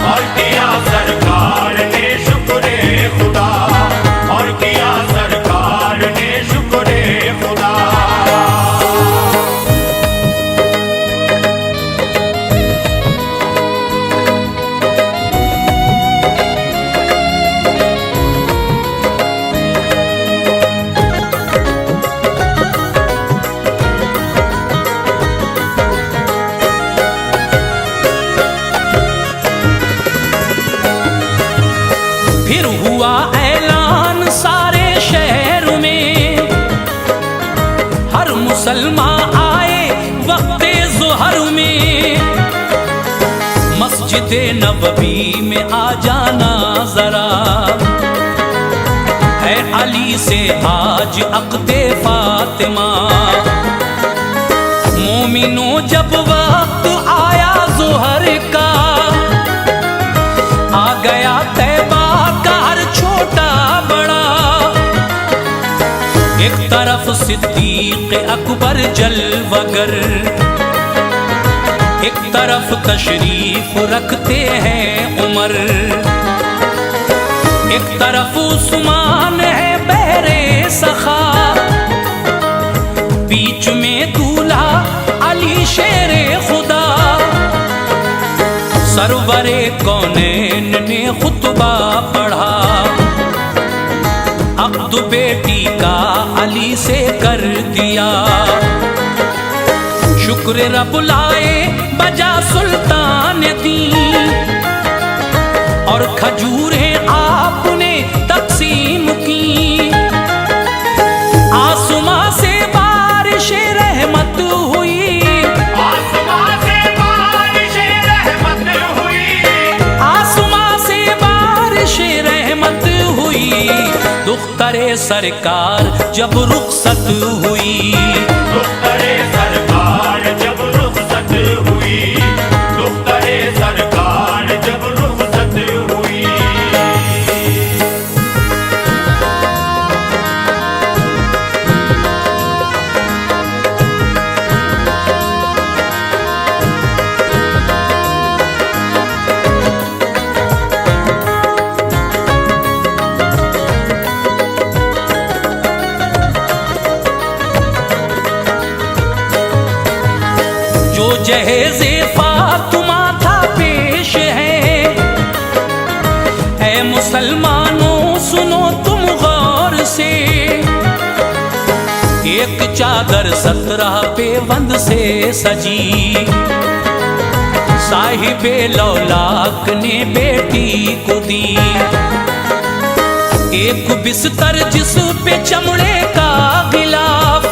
और किया सरकार ने शुक्रे खुदा, और किया सरकार ने शुक्रे खुदा। फिर हुआ ऐलान सारे शहर में, हर मुसलमान आए वक्ते ज़ुहर में। मस्जिद नबवी में आ जाना जरा, है अली से आज अक़्दे फातिमा। मोमिनो जब वक्त आया ज़ुहर का, आ गया तैबा का हर छोटा बड़ा। एक तरफ सिद्दीक अकबर जलवगर, एक तरफ तशरीफ रखते हैं उमर। एक तरफ उस्मान है बहरे सखा, बीच में दूल्हा अली शेरे खुदा। सरवरे कौनैन ने खुतबा पढ़ा, अक़्द बेटी का अली से कर दिया। शुक्र रब लाए बजा सुल्तान दी, और खजूरें आपने तक़सीम की। आसमां से बारिश रहमत हुई, आसमां से बारिश रहमत हुई, आसमां से बारिश रहमत हुई। दुख्तरे सरकार जब रुखसत हुई, दुख्तरे सरकार जब रुखसत हुई, दुख्तरे सरकार जब रुखसत हुई। जो जहेज़े फातिमा था पेश है। ऐ मुसलमानों सुनो तुम गौर से, एक चादर 17 पेवंद से सजी। साहिबे लौलाक ने बेटी को दी, एक बिस्तर जिस पे चमड़े का गिलाफ।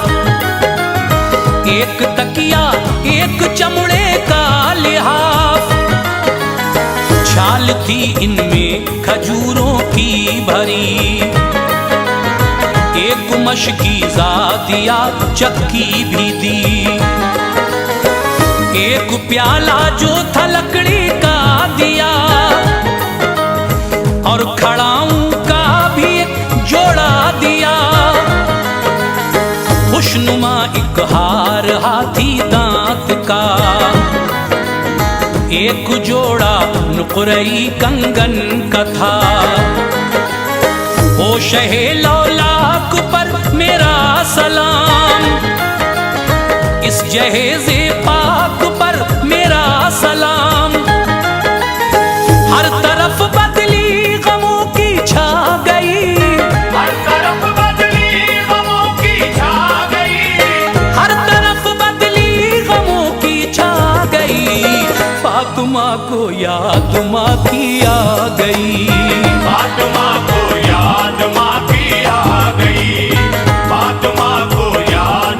एक तकिया एक चमड़े का लिहाफ, छाल थी इनमें खजूरों की भरी। एक मशकीज़ा दिया चक्की भी दी, एक प्याला जो था लकड़ी का दिया। और खड़ाऊं का भी एक जोड़ा दिया, खुशनुमा एक हार हाथी दांत का। एक जोड़ा नुक़रई कंगन का था। ओ शहे लौलाक पर मेरा सलाम, इस जहेज़े पाक पर मेरा सलाम। हर तरफ बदली गमों की छा गई, हर तरफ बदली गमों की छा गई, हर तरफ बदली गमों की छा गई। फातिमा को याद माँ की आ गई, फातिमा को याद माँ की आ गई, फातिमा को याद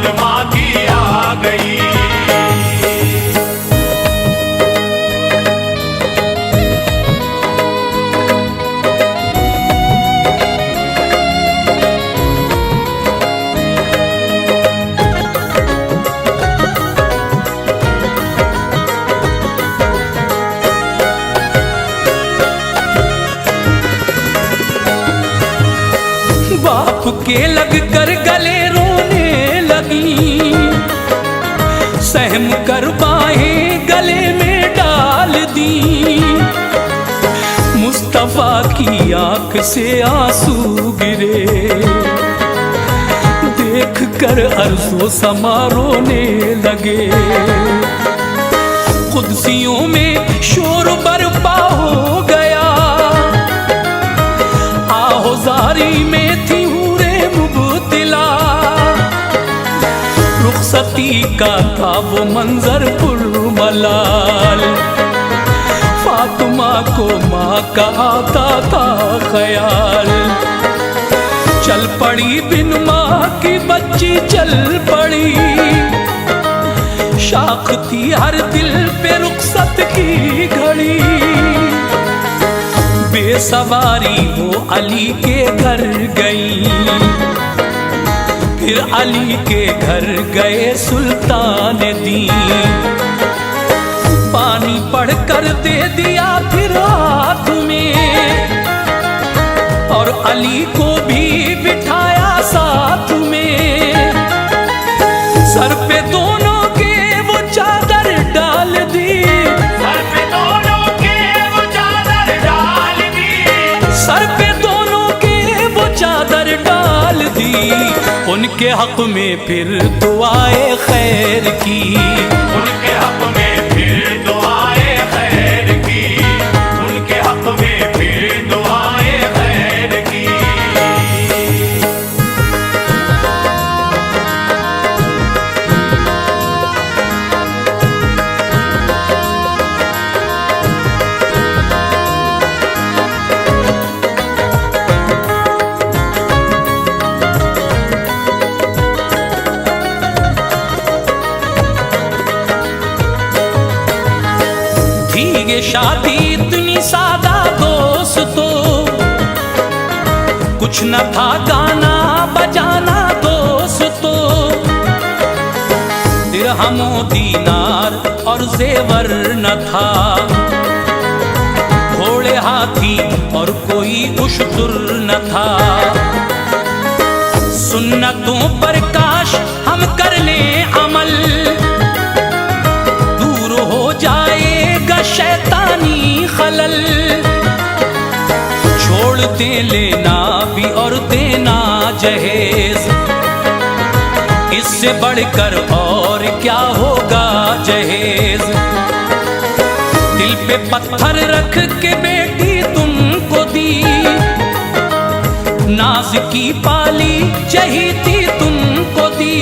के लग कर गले रोने लगी, सहम कर बाहें गले में डाल दी। मुस्तफा की आंख से आंसू गिरे, देख कर अर्ज़ो समा रोने लगे। कुदसियों में शोर बरपा हो गया, आहोजारी में थी हूरे मुबतला। रुखसती का था वो मंजर पुरमलाल, फातिमा को माँ का आता था ख्याल। चल पड़ी बिन माँ की बच्ची चल पड़ी, शाख थी हर दिल पे रुखसत की घड़ी। बेसवारी वो अली के घर गई, फिर अली के घर गए सुल्तान दी। पानी पढ़कर दे दिया फिर हाथ में, और अली को भी बिठाया साथ में। सर पे दोनों के वो चादर डाल दी, सर पे दोनों के वो चादर डाल दी, सर पे दोनों के वो चादर डाल दी। उनके हक में फिर दुआए खैर की, उनके हक में फिर दुआए खैर की, उनके हक में फिर दुआए खैर की। ये शादी इतनी सादा दोस्तों, कुछ न था गाना बजाना दोस्तों। दिरहमो दीनार और जेवर न था, घोड़े हाथी और कोई उश्तुर न था। सुन्नतों पर काश हम कर लें अमल, दूर हो जाएगा शैतानी खलल। छोड़ दे लेना भी और देना जहेज, इससे बढ़कर और क्या होगा जहेज। दिल पे पत्थर रख के बेटी तुमको दी, नाज की पाली चहीती तुमको दी।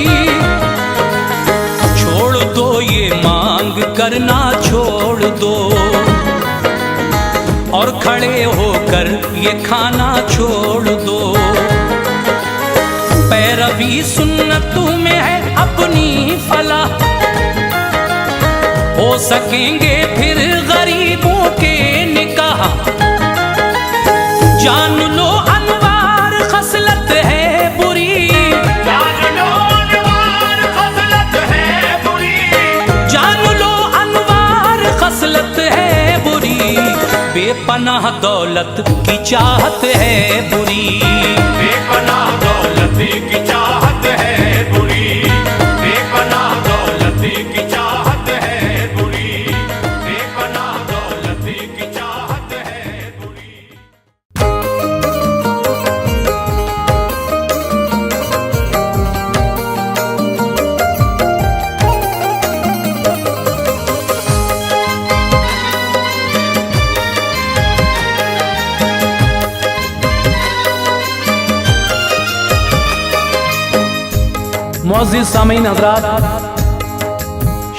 छोड़ दो ये मांग करना छोड़ दो, और खड़े होकर ये खाना छोड़ दो। पैरवी सुन्नतों में है अपनी फलाह, हो सकेंगे फिर गरीबों के निकाह। जान लो अनवार खसलत है बुरी, जान लो अनवार खसलत है बुरी, जान लो अनवार खसलत है बुरी। बेपनाह दौलत की चाहत है बुरी, बेपनाह दौलत की चाहत है बुरी, बेपनाह दौलत की चाहत है बुरी, बेपनाह दौलत की चाहत है बुरी। मुअज़्ज़िज़ सामीन हज़रात,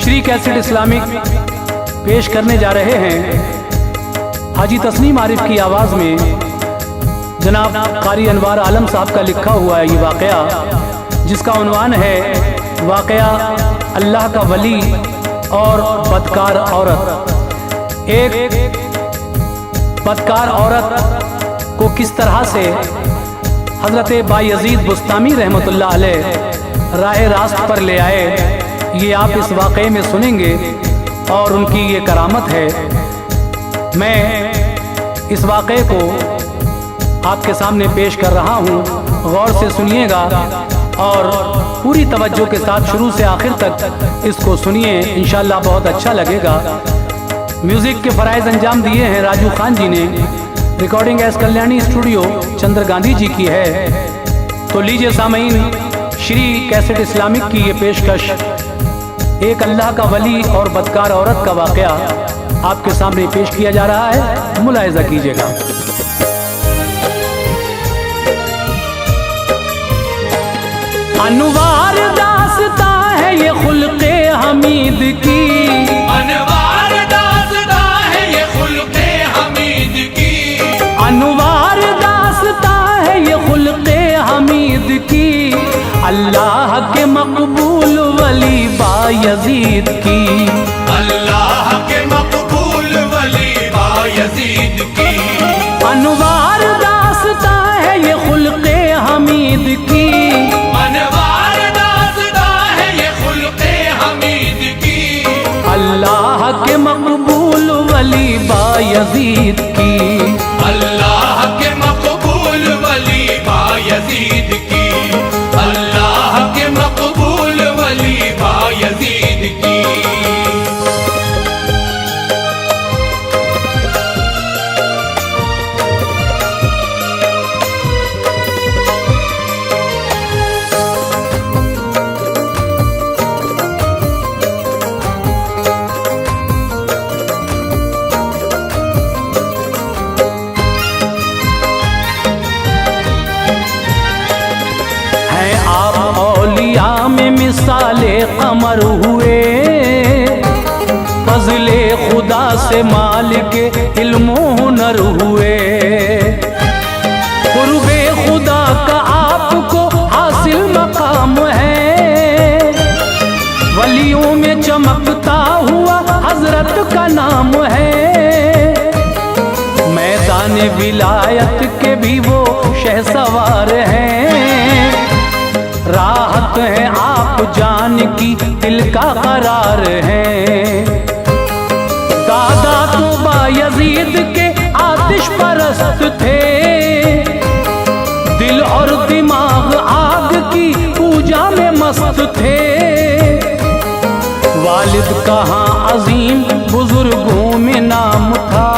श्री कैसेट इस्लामिक पेश करने जा रहे हैं हाजी तस्नीम आरिफ की आवाज़ में जनाब कारी अनवार आलम साहब का लिखा हुआ है ये वाक़या, जिसका उन्वान है वाक़या अल्लाह का वली और बदकार औरत। एक बदकार औरत को किस तरह से हज़रत बायज़ीद बुस्तामी रहमतुल्लाह अलैह राह रास्त पर ले आए, ये आप इस वाक़े में सुनेंगे और उनकी ये करामत है। मैं इस वाक़े को आपके सामने पेश कर रहा हूँ। गौर से सुनिएगा और पूरी तवज्जो के साथ शुरू से आखिर तक इसको सुनिए, इंशाल्लाह बहुत अच्छा लगेगा। म्यूज़िक के फ़राइज़ अंजाम दिए हैं राजू खान जी ने। रिकॉर्डिंग एस कल्याणी स्टूडियो चंद्र गांधी जी की है। तो लीजिए सामीन, श्री कैसेट इस्लामिक की ये पेशकश, एक अल्लाह का वली और बदकार औरत का वाक़या आपके सामने पेश किया जा रहा है, मुलाहिज़ा कीजिएगा। अनवार दास्ता है ये खुल्क़े हमीद की, अनवार दास्ता है ये खुल्क़े हमीद की, अनवार दास्ता है ये खुल्क़े हमीद की, अल्लाह के मकबूल वली बायज़ीद की, अल्लाह के मकबूल वली बायज़ीद की। अनवार दास्ता है ये खुल्क़े हमीद की, अनवार दास्ता है ये खुल्क़े हमीद की, अल्लाह के मकबूल वली बायज़ीद की, अल्लाह के मकबूल वली बायज़ीद की, अल्लाह के मकबूल वली बायज़ीद की। मिसाले कमर हुए, फज़ले खुदा से मालिक इल्म हुनर हुए, कुर्बे खुदा का आपको हासिल मकाम है, वलियों में चमकता हुआ हजरत का नाम है, मैदान विलायत के भी वो शहसवार हैं, राहत है आप जान की दिल का करार है, दादा तो बायज़ीद के आतिश परस्त थे, दिल और दिमाग आग की पूजा में मस्त थे, वालिद कहाँ अजीम बुजुर्गों में नाम था,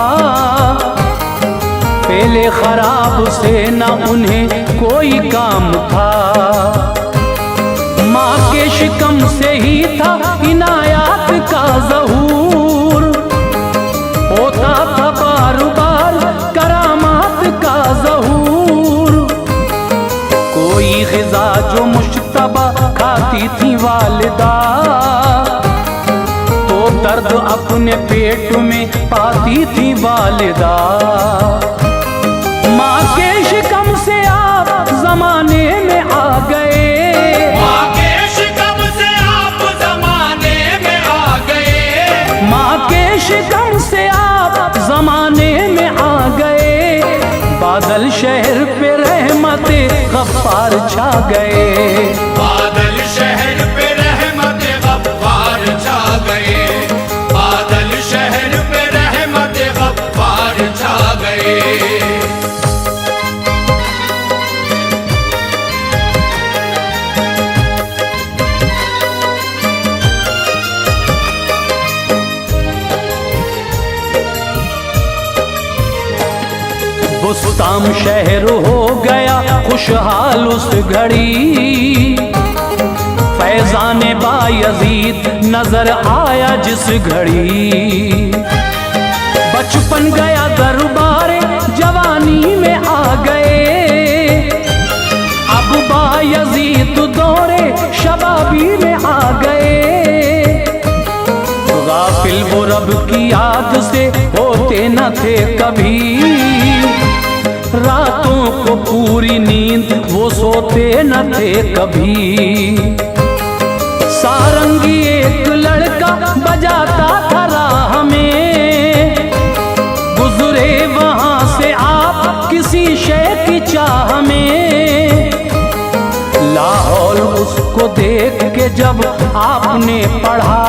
पहले खराब से न उन्हें कोई काम था, माँ के शिकम से ही था इनायात का ज़हूर, होता था बार बार करामात का ज़हूर, कोई ग़िज़ा जो मुश्तबा खाती थी वालिदा, तो दर्द अपने पेट में पाती थी वालिदा, माँ के शिकम से आप ज़माने में आ गए, माँ के शिकम से आप ज़माने में आ गए, माँ के शिकम से आप ज़माने में आ गए, बादल शहर पे रहमते गफ्फार छा गए, बादल शहर पे रहमते गफ्फार छा गए, बादल शहर पे रहमते गफ्फार छा गए। बुस्ताम शहर हो गया खुशहाल उस घड़ी, फैज़ान बायज़ीद नजर आया जिस घड़ी, बचपन गया दरबारे जवानी में आ गए, अब बायज़ीद दौरे शबाबी में आ गए, गाफिल वो रब की याद से होते न थे कभी, रातों को पूरी नींद वो सोते न थे कभी, सारंगी एक लड़का बजाता था राह में, गुजरे वहां से आप किसी शय की चाह में, लाहौल उसको देख के जब आपने पढ़ा,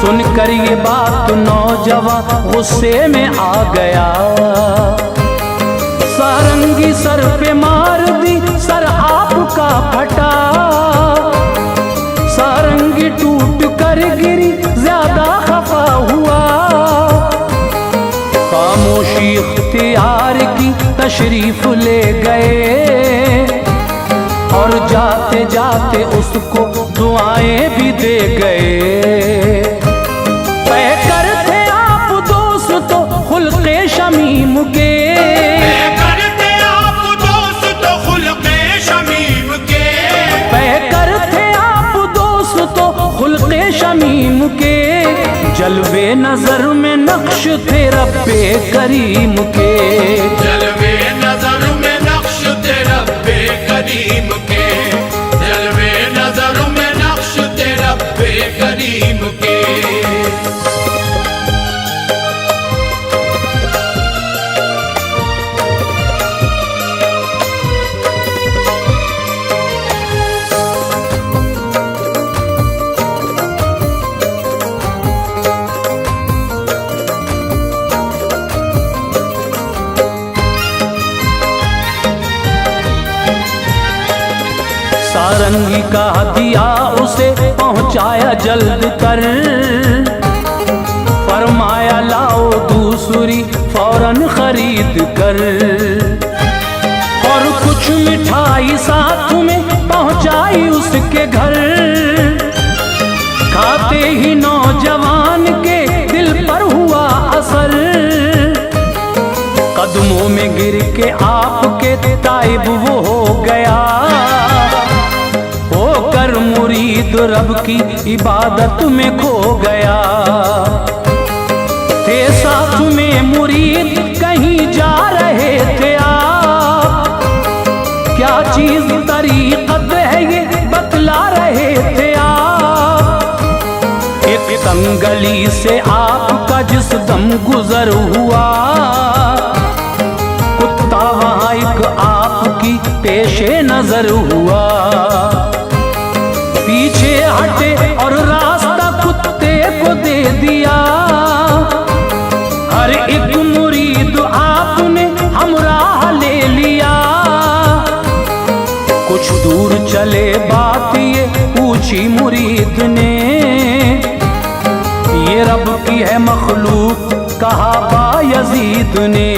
सुनकर ये बात नौजवान गुस्से में आ गया, सारंगी सर पे मार दी, सर आपका फटा। सारंगी टूट कर गिरी, ज्यादा खफा हुआ। खामोशी इख्तियार की तशरीफ ले गए, और जाते जाते उसको दुआएं भी दे गए। पैकर थे आप दोस्त खुल्क़े शमीम के, करते आप दोस्त खुल्क़े शमीम के। पैकर थे आप दोस्त खुल्क़े शमीम के। जलवे नजर में नक्श थे रब्बे करीम के, जलवे नजर में नक्श थे रब्बे करीम के। जलवे नजर में नक्श थे रब्बे करीम के। सारंगी का दिया उसे पहुंचाया जल्द कर, फरमाया लाओ दूसरी फौरन खरीद कर। और कुछ मिठाई साथ में पहुंचाई उसके घर। खाते ही नौजवान के दिल पर हुआ असर, कदमों में गिर के आपके ताइब वो हो गया। होकर मुरीद रब की इबादत में खो गया। थे साथ में मुरीद कहीं जा रहे थे आप, क्या चीज तरीक़त है ये बतला रहे थे आप। एक तंगली से आपका जिस दम गुजर हुआ, कुत्ता वहाँ एक आपकी पेशे नजर हुआ। पीछे हटे और रास्ता कुत्ते को दे दिया। हर एक मुरीद आपने हमराह ले लिया। कुछ दूर चले बात ये पूछी मुरीद ने, ये रब की है मखलूक कहा बायजीद ने।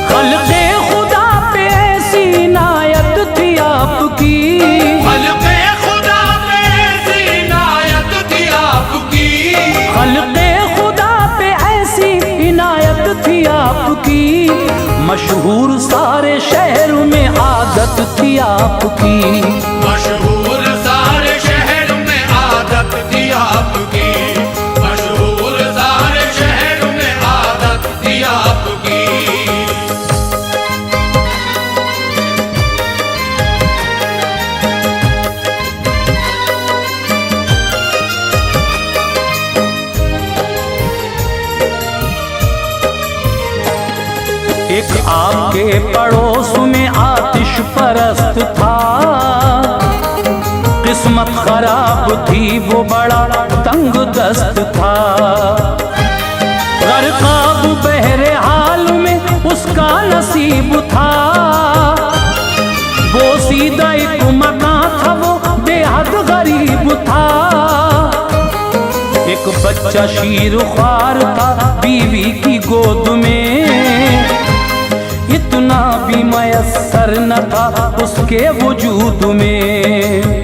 खल्क़े खुदा पे ऐसी इनायत थी आपकी, खल्क़े खुदा पे ऐसी इनायत थी आपकी। खल्क़े खुदा पे ऐसी इनायत थी आपकी। मशहूर सारे शहर में आदत थी आपकी, मशहूर सारे शहर में आदत थी आपकी। मशहूर सारे शहर में आदत थी आपकी। एक आपके पड़ोस में आतिश परस्त था। किस्मत खराब थी वो बड़ा तंग दस्त था। गरकाब बहरे हाल में उसका नसीब था। वो सीधा एक मकान था, वो बेहद गरीब था। एक बच्चा शीर ख्वार था बीवी की गोद में, इतना भी मयस्सर न था उसके वजूद में।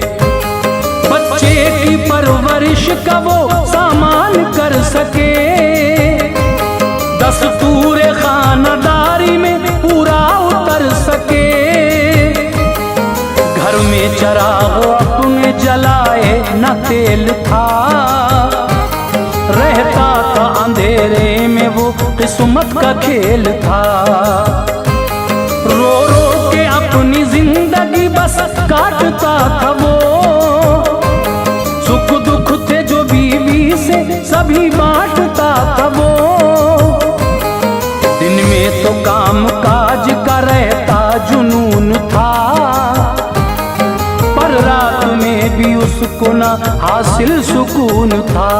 बच्चे की परवरिश का वो सामान कर सके, दस्तूर खानदारी में पूरा उतर सके। घर में चराग अपने जलाए न तेल था, रहता था अंधेरे में वो किस्मत का खेल था। रो रो के अपनी जिंदगी बस काटता था वो, सुख दुख थे जो बीवी से सभी बांटता था वो। दिन में तो काम काज का रहता जुनून था, पर रात में भी उसको ना हासिल सुकून था।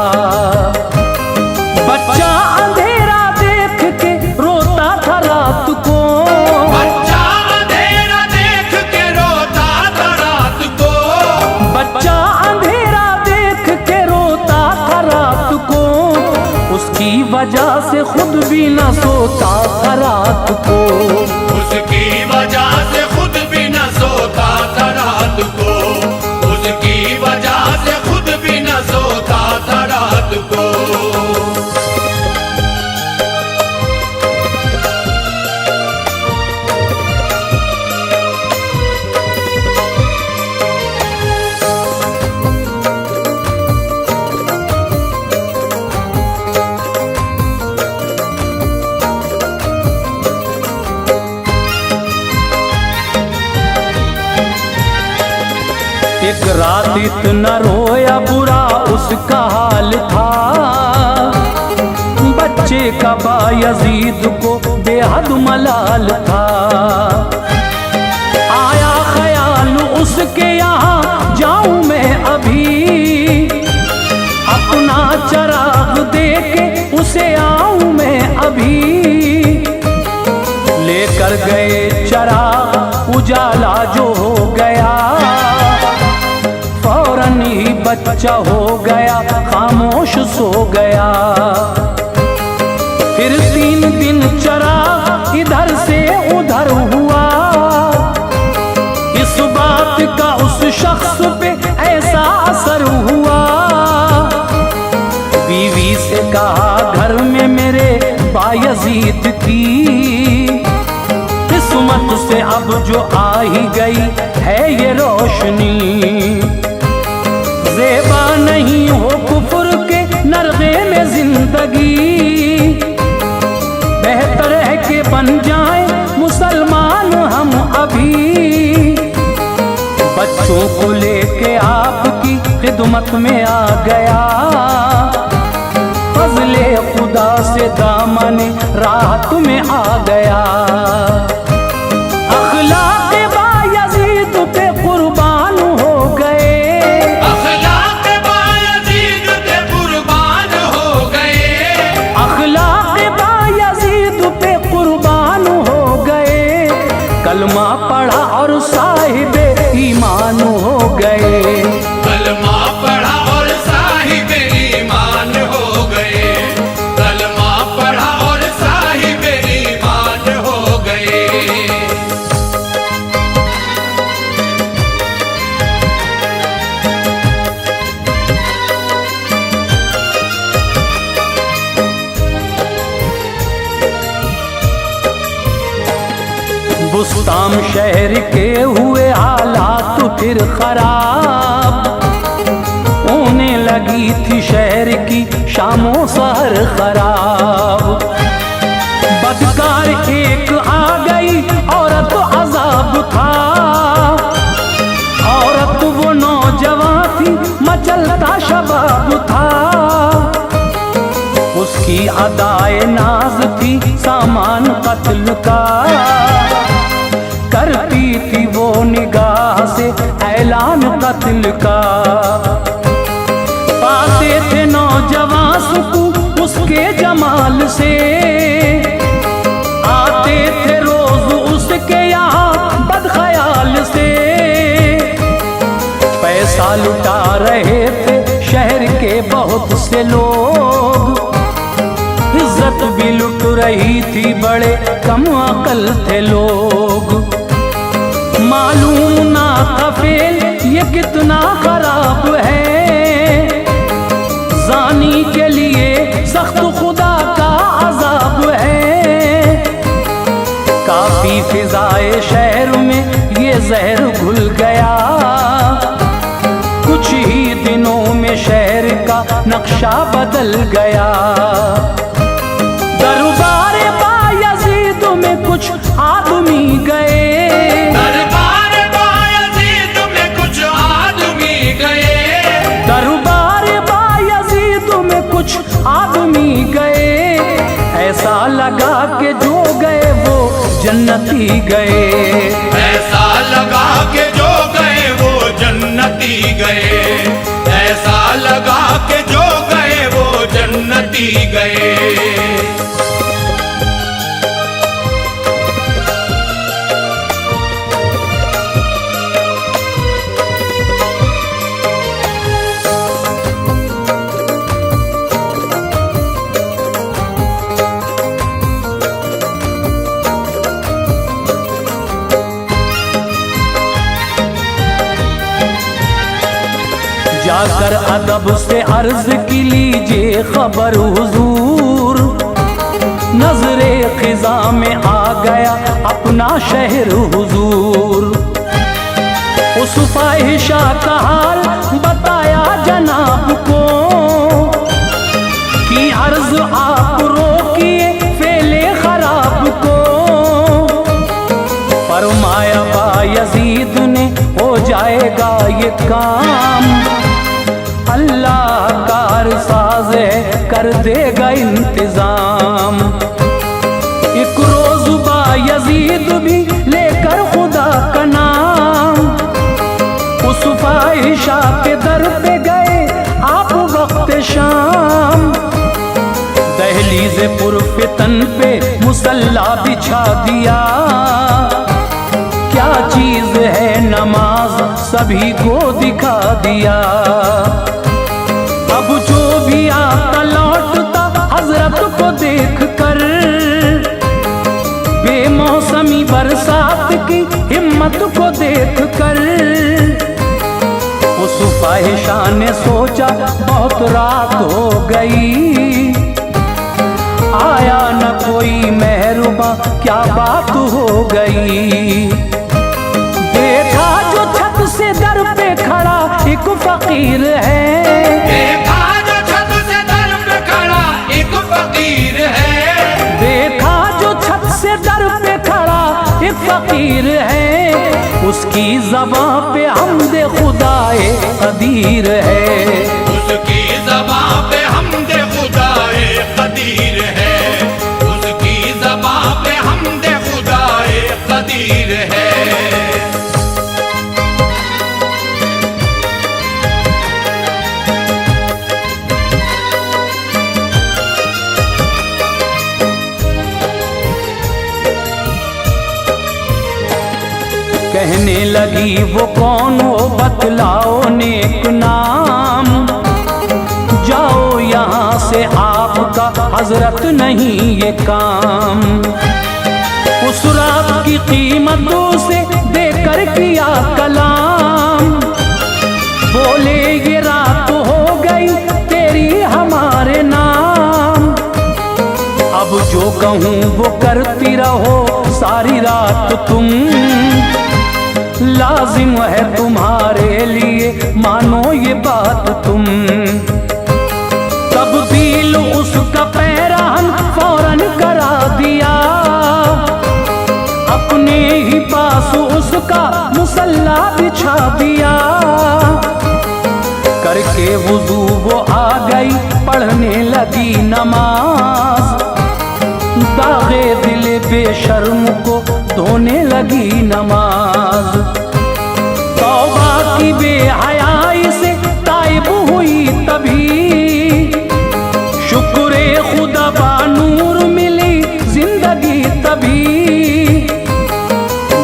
बच्चा अंधेरा देख के रोता था रात को, से खुद भी न सोता था रात को, उसकी वजह से खुद भी न सोता था रात को, उसकी वजह से खुद भी न सोता था रात को। एक रात इतना रोया बुरा उसका हाल था, बच्चे का बायजीद को बेहद मलाल था। आया ख्याल उसके यहाँ जाऊं मैं अभी, अपना चराग देके उसे आऊं मैं अभी। लेकर गए चराग उजाला जो हो गया, फौरन ही बच्चा हो गया खामोश सो गया। फिर 3 दिन चराग इधर से उधर हुआ, इस बात का उस शख्स पे ऐसा असर हुआ। बीवी से कहा घर में मेरे बायजीद की किस्मत से अब जो आ ही गई है ये रोशनी। ज़ेबा नहीं हो कुफ्र के नरगे में जिंदगी, बेहतर है कि बन जाए मुसलमान हम अभी। बच्चों को लेके आपकी खिदमत में आ गया, फज़ले खुदा से दामने राहत में आ गया। अखलाक बायजीद पे कुर्बान हो गए, अखलाक बायजीद पे कुर्बान हो गए, अखलाक बायजीद पे कुर्बान हो गए। कलमा पढ़ा और साहिब ईमान हो गए, कलमा पढ़ा और साहिब ईमान हो गए, कलमा पढ़ा और साहिब ईमान हो गए। बुस्ताम शहर के हुए हालात फिर खराब, होने लगी थी शहर की शामों सहर खराब। बदकार एक आ गई औरत अजाब था, औरत वो नौजवान थी मचलता शबाब था। उसकी अदाए नाज थी सामान कत्ल का, करती थी वो निगाह से ऐलान कत्ल का। पाते थे नौजवान सुकून उसके जमाल से, आते थे रोज उसके यहाँ बदख्याल से। पैसा लुटा रहे थे शहर के बहुत से लोग, इज्जत भी लुट रही थी बड़े कम अकल थे लोग। मालूम ना था फेल ये कितना खराब है, जानी के लिए सख्त खुदा का अजाब है। काफी फिजाए शहर में ये जहर घुल गया, कुछ ही दिनों में शहर का नक्शा बदल गया। दरबार बायजीद में कुछ आदमी गए, दरबार बायजीद में कुछ आदमी गए, दरबार बायजीद में कुछ आदमी गए। ऐसा लगा कि जो गए वो जन्नती गए, ऐसा लगा के जो गए वो जन्नती गए, ऐसा लगा के जो गए वो जन्नती गए। आकर अदब से अर्ज की लीजिए खबर हुजूर, नजरे खिजा में आ गया अपना शहर हुजूर। उस फाहिशा का हाल बताया जनाब को कि अर्ज आप रोकिए फेले खराब को। फरमाया बायजीद ने हो जाएगा ये काम, अल्लाह कारसाज है कर देगा इंतजाम। एक रोज बायजीद भी लेकर खुदा का नाम उस फाहिशा के दर पे गए आप वक्त शाम। दहलीज़ पुरफितन पे मुसल्ला बिछा दिया, क्या चीज है नमाज सभी को दिखा दिया। अब जो भी आता लौटता हजरत को देख कर, बेमौसमी बरसात की हिम्मत को देख कर, उस फाहिशा ने सोचा बहुत रात हो गई, आया न कोई मेहरुबा क्या बात हो गई। देखा जो छत से दर पे खड़ा एक फकीर है, देखा जो छत से दर पे खड़ा एक फकीर है, देखा जो छत से दर पे खड़ा एक फकीर है, उसकी ज़बां पे हमदे खुदाए कदीर है, उसकी ज़बां पे हमदे खुदाए कदीर है, उसकी ज़बां पे हमदे खुदाए कदीर है। कहने लगी वो कौन हो बतलाओ नेक नाम, जाओ यहाँ से आपका हजरत नहीं ये काम। उस रात की कीमतों से देकर किया कलाम, बोले ये रात हो गई तेरी हमारे नाम। अब जो कहूँ वो करती रहो सारी रात तुम, लाजिम है तुम्हारे लिए मानो ये बात तुम। तब्दील उसका पैराहन फौरन करा दिया, अपने ही पास उसका मुसल्ला बिछा दिया। करके वुजू वो आ गई पढ़ने लगी नमाज, दागे दिल बेशर्म को धोने लगी नमाज। तौबा की बेहयाई से ताइब हुई तभी, शुक्रे खुदा बानूर मिली जिंदगी तभी।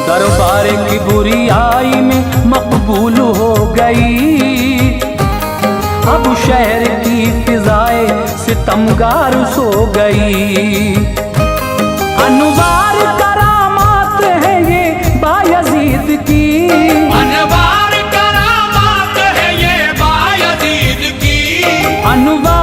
दरबार की बुरियाई में मकबूल हो गई, अब शहर की फिजाए सितमगार सो गई। अनवार करामात है ये बायजीद की, अनवार करामात है ये बायजीद की, अनवार